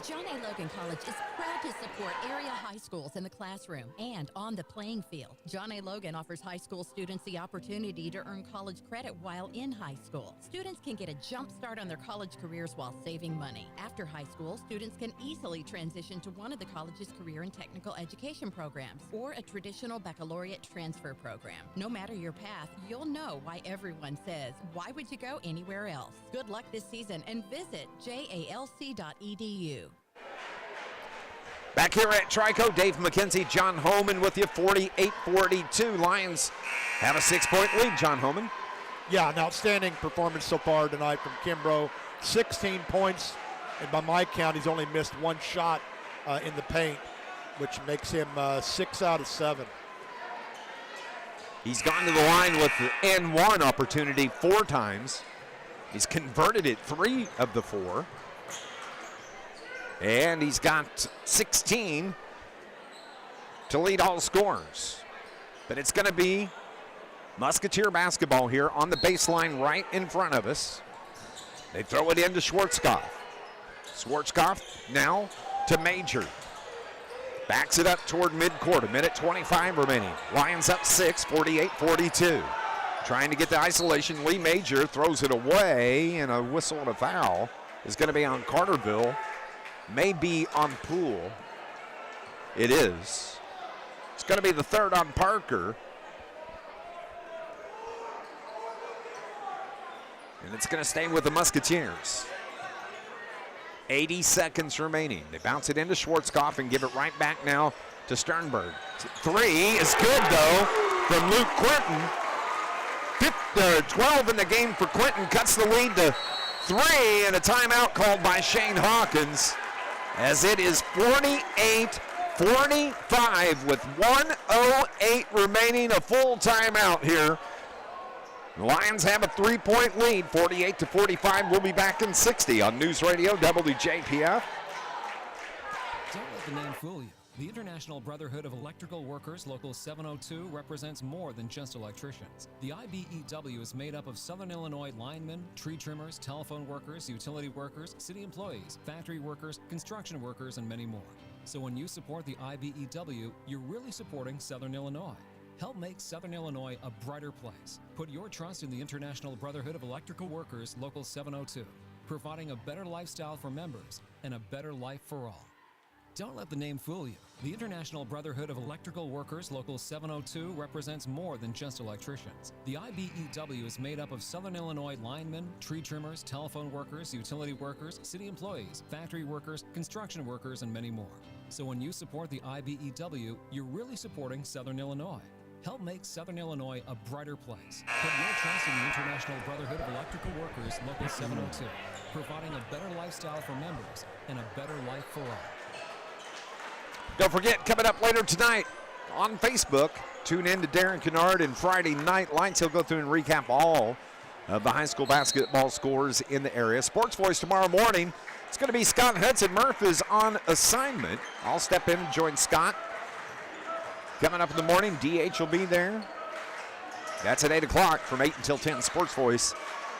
John A. Logan College is proud to support area high schools in the classroom and on the playing field. John A. Logan offers high school students the opportunity to earn college credit while in high school. Students can get a jump start on their college careers while saving money. After high school, students can easily transition to one of the college's career and technical education programs or a traditional baccalaureate transfer program. No matter your path, you'll know why everyone says, why would you go anywhere else? Good luck this season and visit jalc.edu. Back here at Trico, Dave McKenzie, John Homan with you, 48-42. Lions have a 6-point lead, John Homan. Yeah, an outstanding performance so far tonight from Kimbrough. 16 points, and by my count, he's only missed 1 shot in the paint, which makes him 6 out of 7. He's gone to the line with the N1 opportunity 4 times. He's converted it 3 of the 4. And he's got 16 to lead all scorers. But it's going to be Musketeer basketball here on the baseline right in front of us. They throw it into Schwarzkopf. Schwarzkopf now to Major. Backs it up toward midcourt. 1:25 remaining. Lions up 6, 48-42. Trying to get the isolation. Lee Major throws it away, and a whistle and a foul is going to be on Carterville. May be on Poole. It is. It's going to be the 3rd on Parker. And it's going to stay with the Musketeers. 80 seconds remaining. They bounce it into Schwarzkopf and give it right back now to Sternberg. 3 is good, though, from Luke Quinton. 12 in the game for Quinton. Cuts the lead to 3, and a timeout called by Shane Hawkins, as it is 48-45 with 1:08 remaining, a full timeout here. The Lions have a 3-point lead, 48-45. We'll be back in 60 on News Radio WJPF. Don't let the name fool you. The International Brotherhood of Electrical Workers, Local 702, represents more than just electricians. The IBEW is made up of Southern Illinois linemen, tree trimmers, telephone workers, utility workers, city employees, factory workers, construction workers, and many more. So when you support the IBEW, you're really supporting Southern Illinois. Help make Southern Illinois a brighter place. Put your trust in the International Brotherhood of Electrical Workers, Local 702, providing a better lifestyle for members and a better life for all. Don't let the name fool you. The International Brotherhood of Electrical Workers, Local 702, represents more than just electricians. The IBEW is made up of Southern Illinois linemen, tree trimmers, telephone workers, utility workers, city employees, factory workers, construction workers, and many more. So when you support the IBEW, you're really supporting Southern Illinois. Help make Southern Illinois a brighter place. Put your trust in the International Brotherhood of Electrical Workers, Local 702, providing a better lifestyle for members and a better life for all. Don't forget, coming up later tonight on Facebook, tune in to Darren Kennard and Friday Night Lights. He'll go through and recap all of the high school basketball scores in the area. Sports Voice tomorrow morning. It's going to be Scott Hudson. Murph is on assignment. I'll step in and join Scott. Coming up in the morning, DH will be there. That's at 8 o'clock from 8 until 10. Sports Voice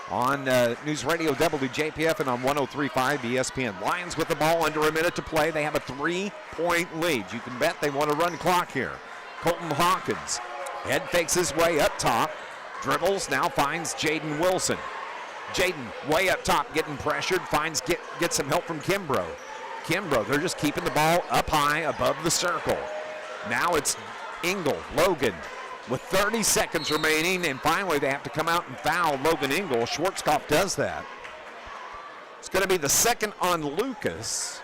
on News Radio WJPF and on 103.5 ESPN. Lions with the ball, under a minute to play. They have a 3-point lead. You can bet they want to run clock here. Colton Hawkins head fakes his way up top. Dribbles, now finds Jaden Wilson. Jaden way up top getting pressured, gets some help from Kimbrough. Kimbrough, they're just keeping the ball up high above the circle. Now it's Logan with 30 seconds remaining, and finally they have to come out and foul Logan Engel. Schwarzkopf does that. It's going to be the second on Lucas.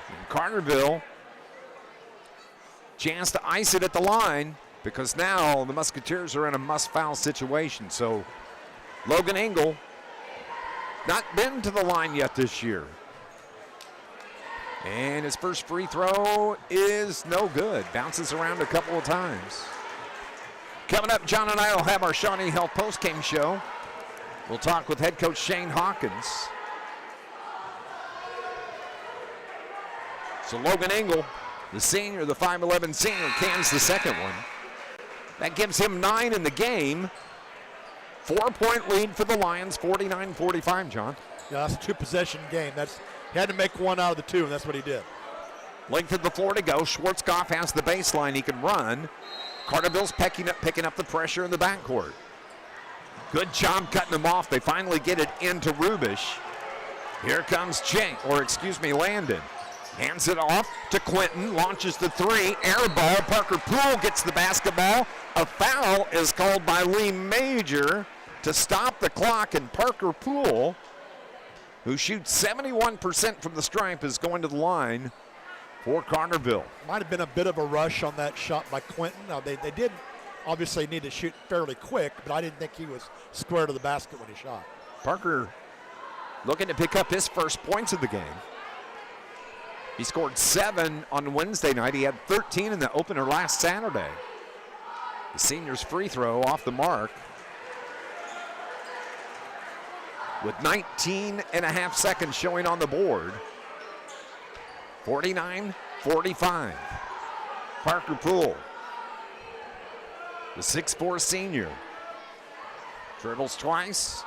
And Carterville, chance to ice it at the line because now the Musketeers are in a must-foul situation. So Logan Engel, not been to the line yet this year. And his first free throw is no good. Bounces around a couple of times. Coming up, John and I will have our Shawnee Health postgame show. We'll talk with head coach Shane Hawkins. So Logan Engel, the senior, the 5'11 senior, cans the second one. That gives him 9 in the game. 4-point lead for the Lions, 49-45, John. Yeah, that's a two-possession game. He had to make one out of the two, and that's what he did. Length of the floor to go. Schwarzkopf has the baseline. He can run. Carterville's picking up the pressure in the backcourt. Good job cutting him off. They finally get it into Rubish. Here comes Landon. Hands it off to Quinton. Launches the three. Air ball. Parker Poole gets the basketball. A foul is called by Lee Major to stop the clock, and Parker Poole, who shoots 71% from the stripe, is going to the line for Carterville. Might have been a bit of a rush on that shot by Quinton. Now, they did obviously need to shoot fairly quick, but I didn't think he was square to the basket when he shot. Parker looking to pick up his first points of the game. He scored 7 on Wednesday night. He had 13 in the opener last Saturday. The senior's free throw off the mark. With 19 and a half seconds showing on the board. 49-45. Parker Poole, the 6'4 senior. Dribbles twice.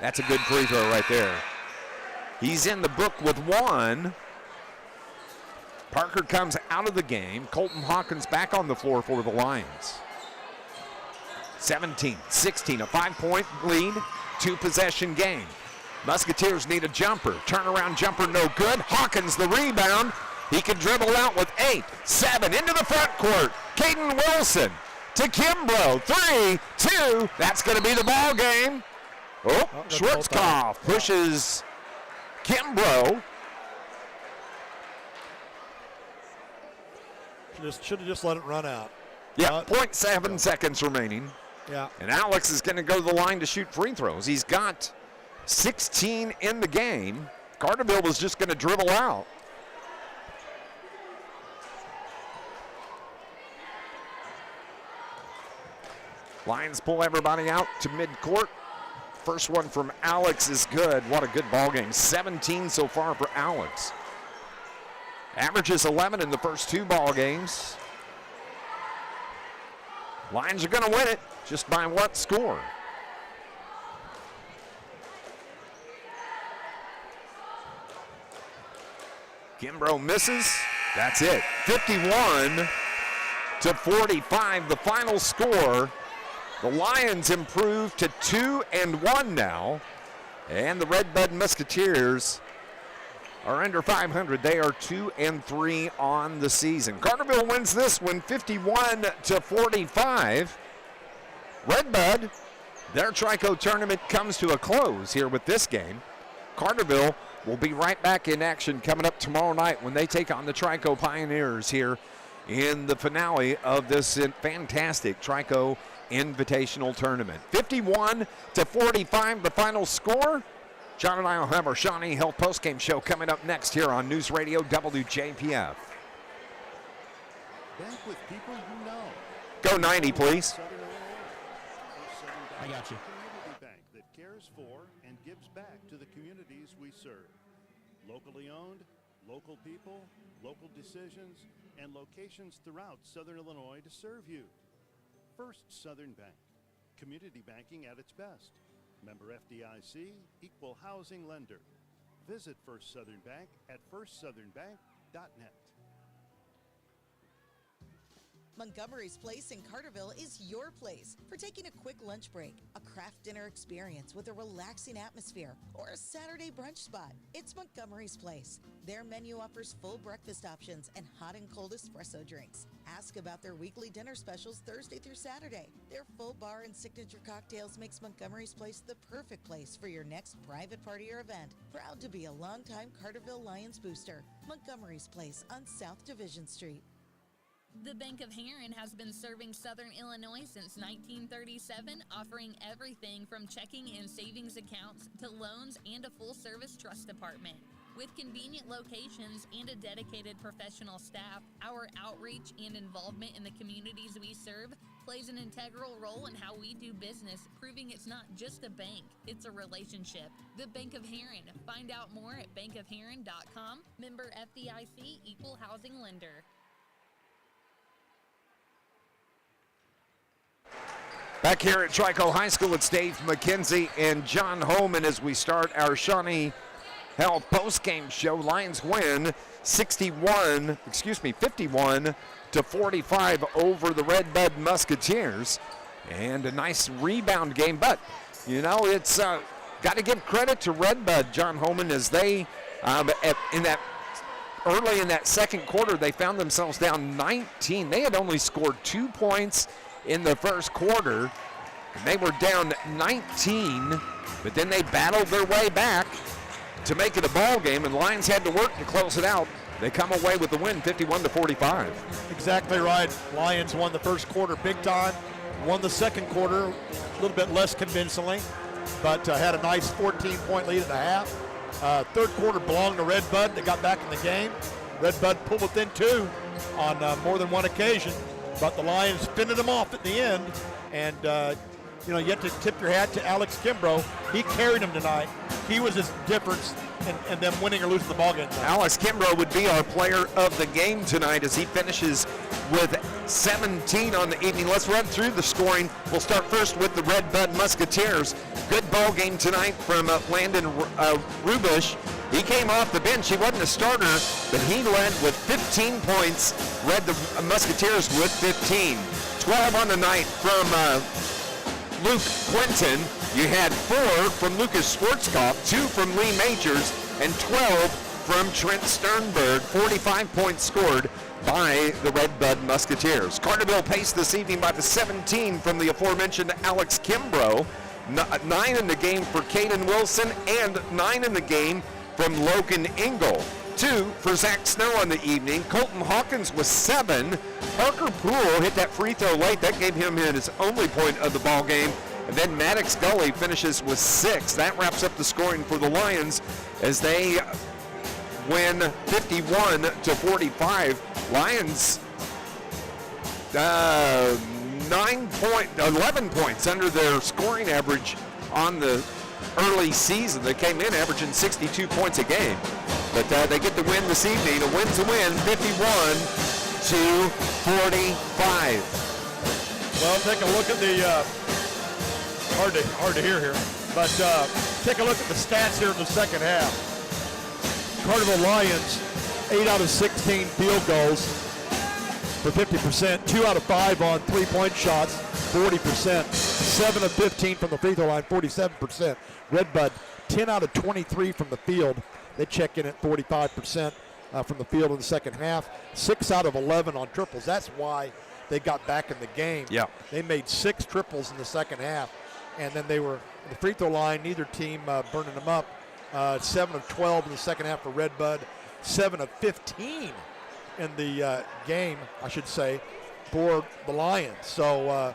That's a good free throw right there. He's in the book with 1. Parker comes out of the game. Colton Hawkins back on the floor for the Lions. 17-16, a 5-point lead, 2-possession game. Musketeers need a jumper. Turnaround jumper, no good. Hawkins the rebound. He can dribble out with 8, 7, into the front court. Caden Wilson to Kimbrough. 3, 2, that's going to be the ball game. Schwarzkopf pushes Kimbrough. Should have just let it run out. Yeah, 0.7 seconds remaining. Yeah. And Alex is going to go to the line to shoot free throws. He's got 16 in the game. Carterville was just going to dribble out. Lions pull everybody out to midcourt. First one from Alex is good. What a good ball game. 17 so far for Alex. Averages 11 in the first 2 ball games. Lions are going to win it. Just by what score? Kimbrough misses. That's it. 51-45, the final score. The Lions improve to 2-1 now. And the Red Bud Musketeers are under 500. They are 2-3 on the season. Carterville wins this one 51-45. Red Bud, their Trico tournament comes to a close here with this game. Carterville will be right back in action coming up tomorrow night when they take on the Trico Pioneers here in the finale of this fantastic Trico Invitational Tournament. 51-45, the final score. John and I will have our Shawnee Health postgame show coming up next here on News Radio WJPF. Bank with people you know. Go 90, please. I got you. Community bank that cares for and gives back to the communities we serve. Locally owned, local people, local decisions, and locations throughout Southern Illinois to serve you. First Southern Bank. Community banking at its best. Member FDIC, equal housing lender. Visit First Southern Bank at firstsouthernbank.net. Montgomery's Place in Carterville is your place for taking a quick lunch break, a craft dinner experience with a relaxing atmosphere, or a Saturday brunch spot. It's Montgomery's Place. Their menu offers full breakfast options and hot and cold espresso drinks. Ask about their weekly dinner specials Thursday through Saturday. Their full bar and signature cocktails makes Montgomery's Place the perfect place for your next private party or event. Proud to be a longtime Carterville Lions booster. Montgomery's Place on South Division Street. The Bank of Heron has been serving Southern Illinois since 1937, offering everything from checking and savings accounts to loans and a full-service trust department. With convenient locations and a dedicated professional staff, our outreach and involvement in the communities we serve plays an integral role in how we do business, proving it's not just a bank, it's a relationship. The Bank of Heron. Find out more at bankofheron.com. Member FDIC, Equal Housing Lender. Back here at Trico High School, it's Dave McKenzie and John Homan as we start our Shawnee Health postgame show. Lions win 51 to 45 over the Red Bud Musketeers. And a nice rebound game, but, you know, it's got to give credit to Red Bud, John Homan, as they, early in that second quarter, they found themselves down 19. They had only scored 2 points in the first quarter. They were down 19, but then they battled their way back to make it a ball game, and Lions had to work to close it out. They come away with the win, 51 to 45. Exactly right. Lions won the first quarter big time, won the second quarter a little bit less convincingly, but had a nice 14-point lead at the half. Third quarter belonged to Red Bud. They got back in the game. Red Bud pulled within 2 on more than one occasion, but the Lions fended them off at the end. And, you have to tip your hat to Alex Kimbrough. He carried them tonight. He was his difference in them winning or losing the ball game tonight. Alex Kimbrough would be our player of the game tonight as he finishes with 17 on the evening. Let's run through the scoring. We'll start first with the Red Bud Musketeers. Good ball game tonight from Landon Rubish. He came off the bench. He wasn't a starter, but he led with 15 points, led the Musketeers with 15. 12 on the night from Luke Quinton. You had 4 from Lucas Schwartzkopf, 2 from Lee Majors, and 12 from Trent Sternberg. 45 points scored by the Red Bud Musketeers. Carterville paced this evening by the 17 from the aforementioned Alex Kimbrough. 9 in the game for Caden Wilson, and 9 in the game from Logan Engel. 2 for Zach Snow on the evening. Colton Hawkins was 7. Parker Poole hit that free throw late. That gave him his only point of the ball game. And then Maddox Gully finishes with 6. That wraps up the scoring for the Lions as they win 51 to 45. Lions 11 points under their scoring average on the early season. They came in averaging 62 points a game. But they get the win this evening. A win's a win, 51 to 45. Well, take a look at the, hard to hear here, but take a look at the stats here in the second half. Carterville Lions, 8 out of 16 field goals for 50%, 2 out of 5 on three-point shots, 40%, 7 of 15 from the free throw line, 47%. Red Bud, 10 out of 23 from the field. They check in at 45% from the field in the second half. 6 out of 11 on triples. That's why they got back in the game. Yeah. They made 6 triples in the second half, and then they were in the free throw line, neither team burning them up. 7 of 12 in the second half for Red Bud, 7 of 15 in the game, I should say, for the Lions. So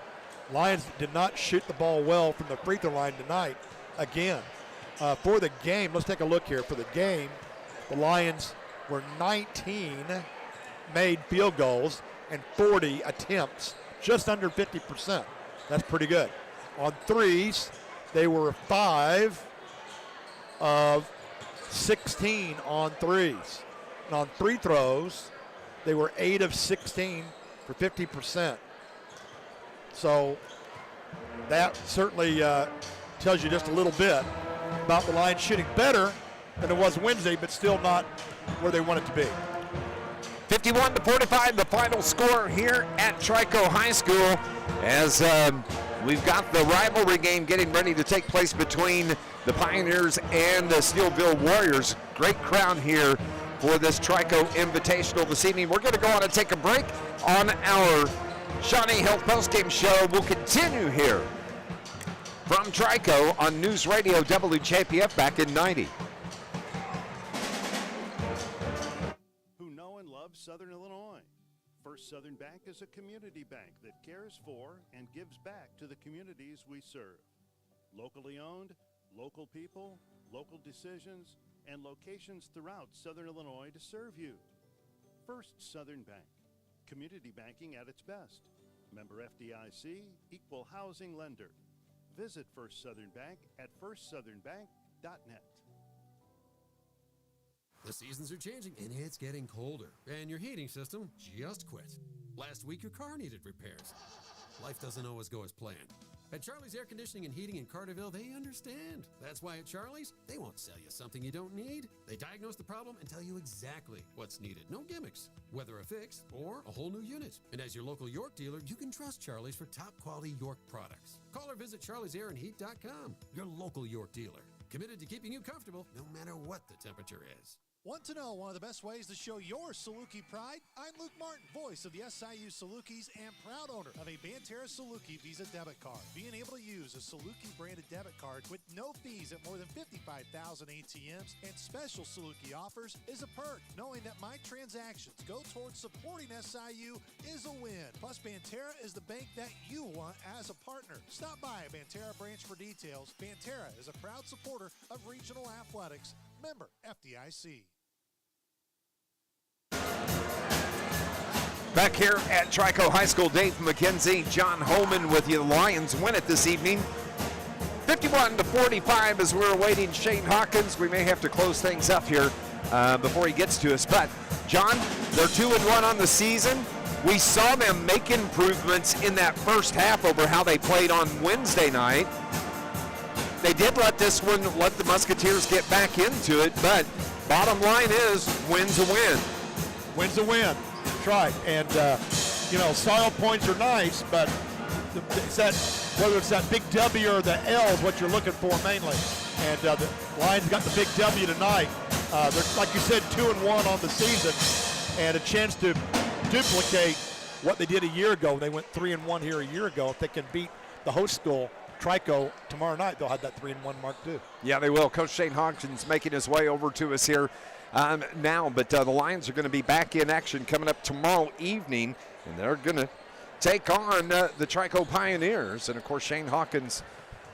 Lions did not shoot the ball well from the free throw line tonight again. For the game, let's take a look here. For the game, the Lions were 19 made field goals and 40 attempts, just under 50%. That's pretty good. On threes, they were 5 of 16 on threes. And on free throws, they were 8 of 16 for 50%. So that certainly tells you just a little bit about the Lions shooting better than it was Wednesday, but still not where they want it to be. 51-45, the final score here at Trico High School, as we've got the rivalry game getting ready to take place between the Pioneers and the Steeleville Warriors. Great crowd here for this Trico Invitational this evening. We're going to go on and take a break on our Shawnee Health postgame show. We'll continue here from Trico on News Radio WJPF back in 90. Southern Illinois. First Southern Bank is a community bank that cares for and gives back to the communities we serve. Locally owned, local people, local decisions, and locations throughout Southern Illinois to serve you. First Southern Bank, community banking at its best. Member FDIC, equal housing lender. Visit First Southern Bank at firstsouthernbank.net. The seasons are changing, and it's getting colder. And your heating system just quit. Last week, your car needed repairs. Life doesn't always go as planned. At Charlie's Air Conditioning and Heating in Carterville, they understand. That's why at Charlie's, they won't sell you something you don't need. They diagnose the problem and tell you exactly what's needed. No gimmicks. Whether a fix or a whole new unit. And as your local York dealer, you can trust Charlie's for top-quality York products. Call or visit charliesairandheat.com. Your local York dealer. Committed to keeping you comfortable no matter what the temperature is. Want to know one of the best ways to show your Saluki pride? I'm Luke Martin, voice of the SIU Salukis and proud owner of a Banterra Saluki Visa debit card. Being able to use a Saluki branded debit card with no fees at more than 55,000 ATMs and special Saluki offers is a perk. Knowing that my transactions go towards supporting SIU is a win. Plus, Banterra is the bank that you want as a partner. Stop by a Banterra branch for details. Banterra is a proud supporter of regional athletics. Member FDIC. Back here at Trico High School, Dave McKenzie, John Homan with you. The Lions win it this evening. 51-45 as we're awaiting Shane Hawkins. We may have to close things up here before he gets to us. But, John, they're 2-1 on the season. We saw them make improvements in that first half over how they played on Wednesday night. They did let the Musketeers get back into it, but bottom line is, win's a win. Win's a win. That's right. And, solid points are nice, but whether it's that big W or the L is what you're looking for mainly. And the Lions got the big W tonight. They're, like you said, 2-1 on the season, and a chance to duplicate what they did a year ago. They went 3-1 here a year ago. If they can beat the host school, Trico, tomorrow night, they'll have that 3-1 mark too. Yeah, they will. Coach Shane Hawkins making his way over to us here now, but the Lions are going to be back in action coming up tomorrow evening, and they're going to take on the Trico Pioneers. And, of course, Shane Hawkins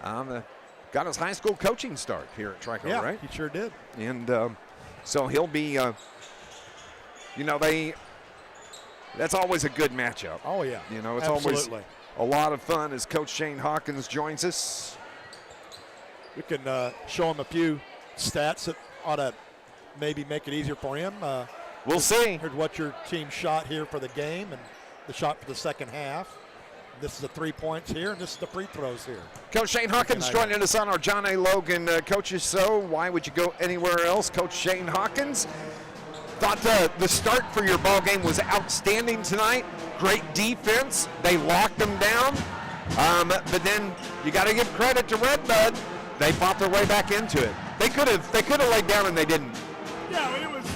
got his high school coaching start here at Trico, right? Yeah, he sure did. And so he'll be, that's always a good matchup. Oh, yeah. It's absolutely. Always a lot of fun as Coach Shane Hawkins joins us. We can show him a few stats that ought to maybe make it easier for him. We'll see. Here's what your team shot here for the game and the shot for the second half. This is the 3 points here, and this is the free throws here. Coach Shane Hawkins joining us on our John A. Logan Coaches Show. Why would you go anywhere else? Coach Shane Hawkins. Thought the start for your ball game was outstanding tonight. Great defense. They locked them down. But then you got to give credit to Red Bud. They fought their way back into it. They could have laid down and they didn't. Yeah, I mean, it was.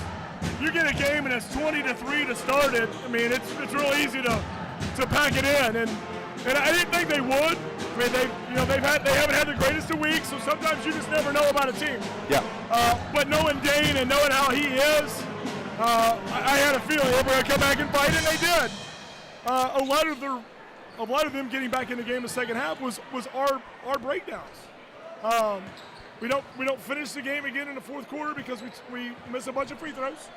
You get a game and it's 20-3 to start it. I mean, it's real easy to pack it in, and I didn't think they would. I mean, they haven't had the greatest of weeks, so sometimes you just never know about a team. Yeah. But knowing Dane and knowing how he is, I had a feeling they were going to come back and fight, and they did. A lot of them getting back in the game in the second half was our breakdowns. We don't finish the game again in the fourth quarter because we miss a bunch of free throws.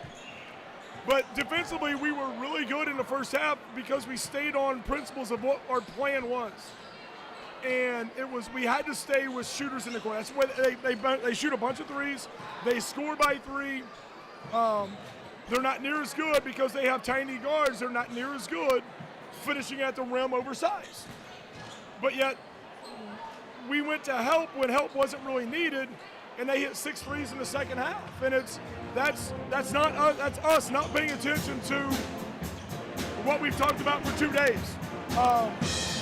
But defensively, we were really good in the first half because we stayed on principles of what our plan was. And we had to stay with shooters in the corner. That's why they shoot a bunch of threes. They score by 3. They're not near as good because they have tiny guards. They're not near as good finishing at the rim oversized. But yet, we went to help when help wasn't really needed, and they hit 6 threes in the second half. And that's us not paying attention to what we've talked about for 2 days.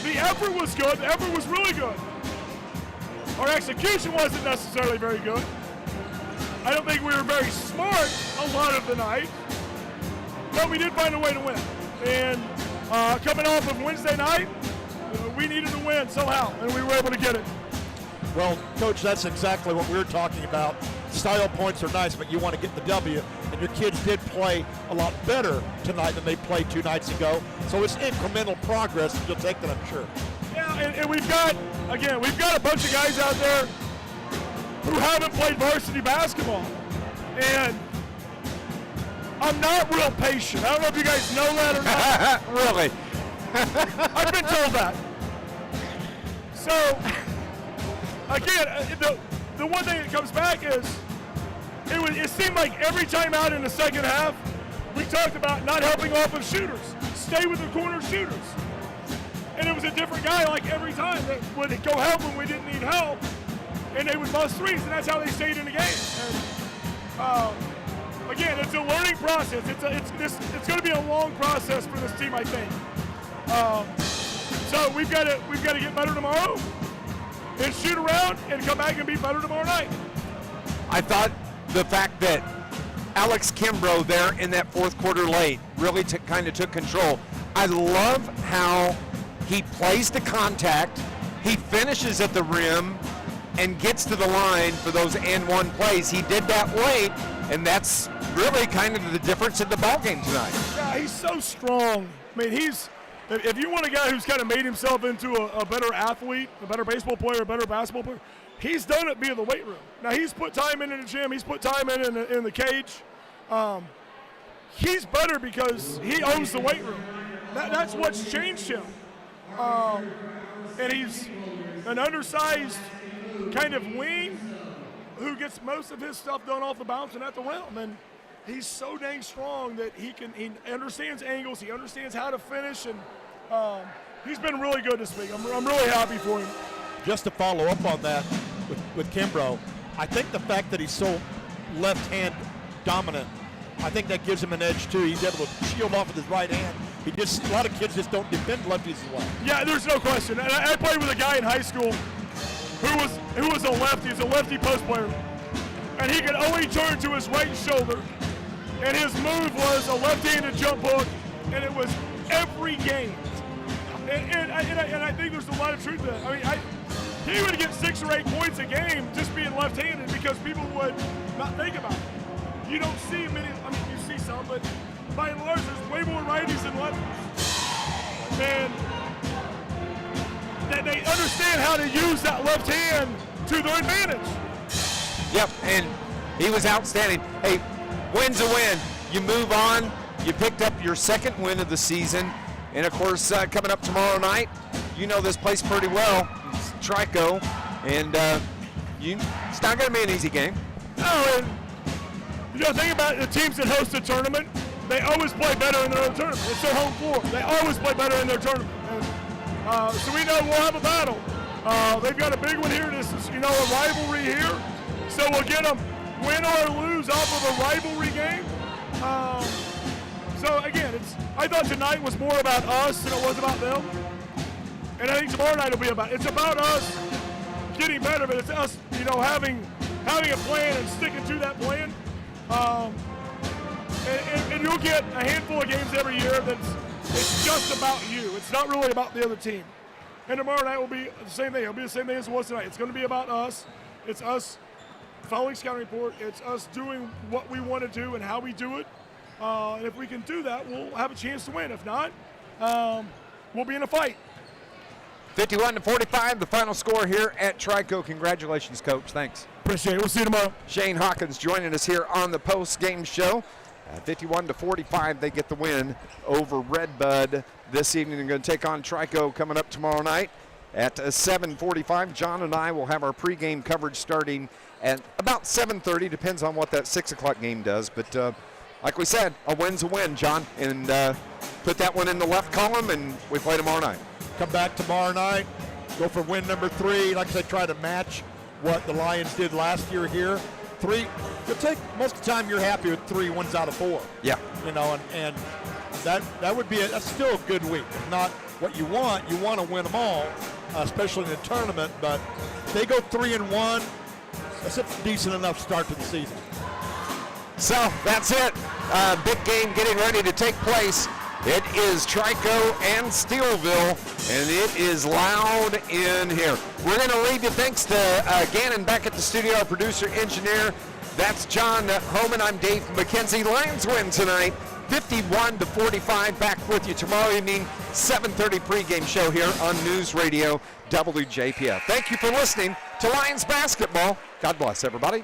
The effort was good. The effort was really good. Our execution wasn't necessarily very good. I don't think we were very smart a lot of the night, but we did find a way to win. And coming off of Wednesday night, we needed to win somehow, and we were able to get it. Well, Coach, that's exactly what we were talking about. Style points are nice, but you want to get the W, and your kids did play a lot better tonight than they played 2 nights ago. So it's incremental progress. You'll take that, I'm sure. Yeah, and we've got a bunch of guys out there who haven't played varsity basketball. And I'm not real patient. I don't know if you guys know that or not. Really? I've been told that. So, again, the one thing that comes back is it seemed like every time out in the second half, we talked about not helping off of shooters. Stay with the corner shooters. And it was a different guy like every time that would go help when we didn't need help, and they would bust threes, and that's how they stayed in the game. And, again, it's a learning process. It's going to be a long process for this team, I think. So we've got to get better tomorrow, and shoot around, and come back and be better tomorrow night. I thought the fact that Alex Kimbrough there in that fourth quarter late really kind of took control. I love how he plays to contact, he finishes at the rim, and gets to the line for those and one plays. He did that late, and that's really kind of the difference in the ballgame tonight. Yeah, he's so strong. I mean, if you want a guy who's kind of made himself into a better athlete, a better baseball player, a better basketball player, he's done it via the weight room. Now, he's put time in the gym. He's put time in the cage. He's better because he owns the weight room. That's what's changed him. And he's an undersized kind of wing who gets most of his stuff done off the bounce and at the rim. And he's so dang strong that he understands angles, he understands how to finish, and he's been really good this week. I'm really happy for him. Just to follow up on that with Kimbrough, I think the fact that he's so left-hand dominant, I think that gives him an edge too. He's able to shield off with his right hand. A lot of kids just don't defend lefties as well. Yeah, there's no question. And I played with a guy in high school who was a lefty. He's a lefty post player, and he could only turn to his right shoulder, and his move was a left-handed jump hook, and it was every game. And I think there's a lot of truth to that. I mean, he would get 6 or 8 points a game just being left-handed because people would not think about it. You don't see many. I mean, you see some, but by and large, there's way more righties than lefties. And that they understand how to use that left hand to their advantage. Yep, and he was outstanding. Hey, win's a win. You move on. You picked up your 2nd win of the season. And, of course, coming up tomorrow night, you know this place pretty well. It's Trico. And it's not going to be an easy game. No, and think about the teams that host a tournament. They always play better in their own tournament. It's their home floor. They always play better in their tournament. And, so we know we'll have a battle. They've got a big one here. This is, a rivalry here. So we'll get them win or lose off of a rivalry game. So again, I thought tonight was more about us than it was about them. And I think tomorrow night will be it's about us getting better, but it's us, having a plan and sticking to that plan. And you'll get a handful of games every year it's just about you. It's not really about the other team. And tomorrow night will be the same thing. It'll be the same thing as it was tonight. It's going to be about us. It's us following scouting report. It's us doing what we want to do and how we do it. And if we can do that, we'll have a chance to win. If not, we'll be in a fight. 51-45, the final score here at Trico. Congratulations, Coach. Thanks. Appreciate it. We'll see you tomorrow. Shane Hawkins joining us here on the post-game show. 51-45, they get the win over Red Bud this evening. They're going to take on Trico coming up tomorrow night at 7:45. John and I will have our pregame coverage starting at about 7:30. Depends on what that 6 o'clock game does. But like we said, a win's a win, John. And put that one in the left column, and we play tomorrow night. Come back tomorrow night, go for win number 3. Like I said, try to match what the Lions did last year here. Most of the time you're happy with 3 wins out of 4. Yeah. You know, and that would be that's still a good week. It's not what you want. You want to win them all, especially in the tournament. But if they go 3-1, that's a decent enough start to the season. So that's it. Big game getting ready to take place. It is Trico and Steeleville, and it is loud in here. We're going to leave you. Thanks to Gannon back at the studio, our producer, engineer. That's John Homan. I'm Dave McKenzie. Lions win tonight, 51-45. Back with you tomorrow evening, 7:30 pregame show here on News Radio WJPF. Thank you for listening to Lions basketball. God bless everybody.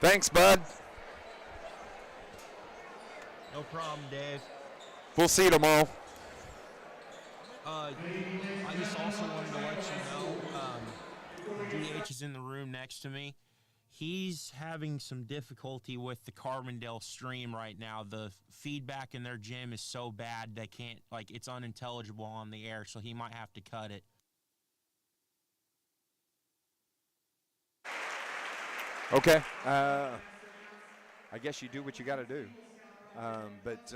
Thanks, bud. No problem, Dave. We'll see you tomorrow. I just also wanted to let you know, DH is in the room next to me. He's having some difficulty with the Carbondale stream right now. The feedback in their gym is so bad they can't, it's unintelligible on the air, so he might have to cut it. Okay. I guess you do what you got to do. But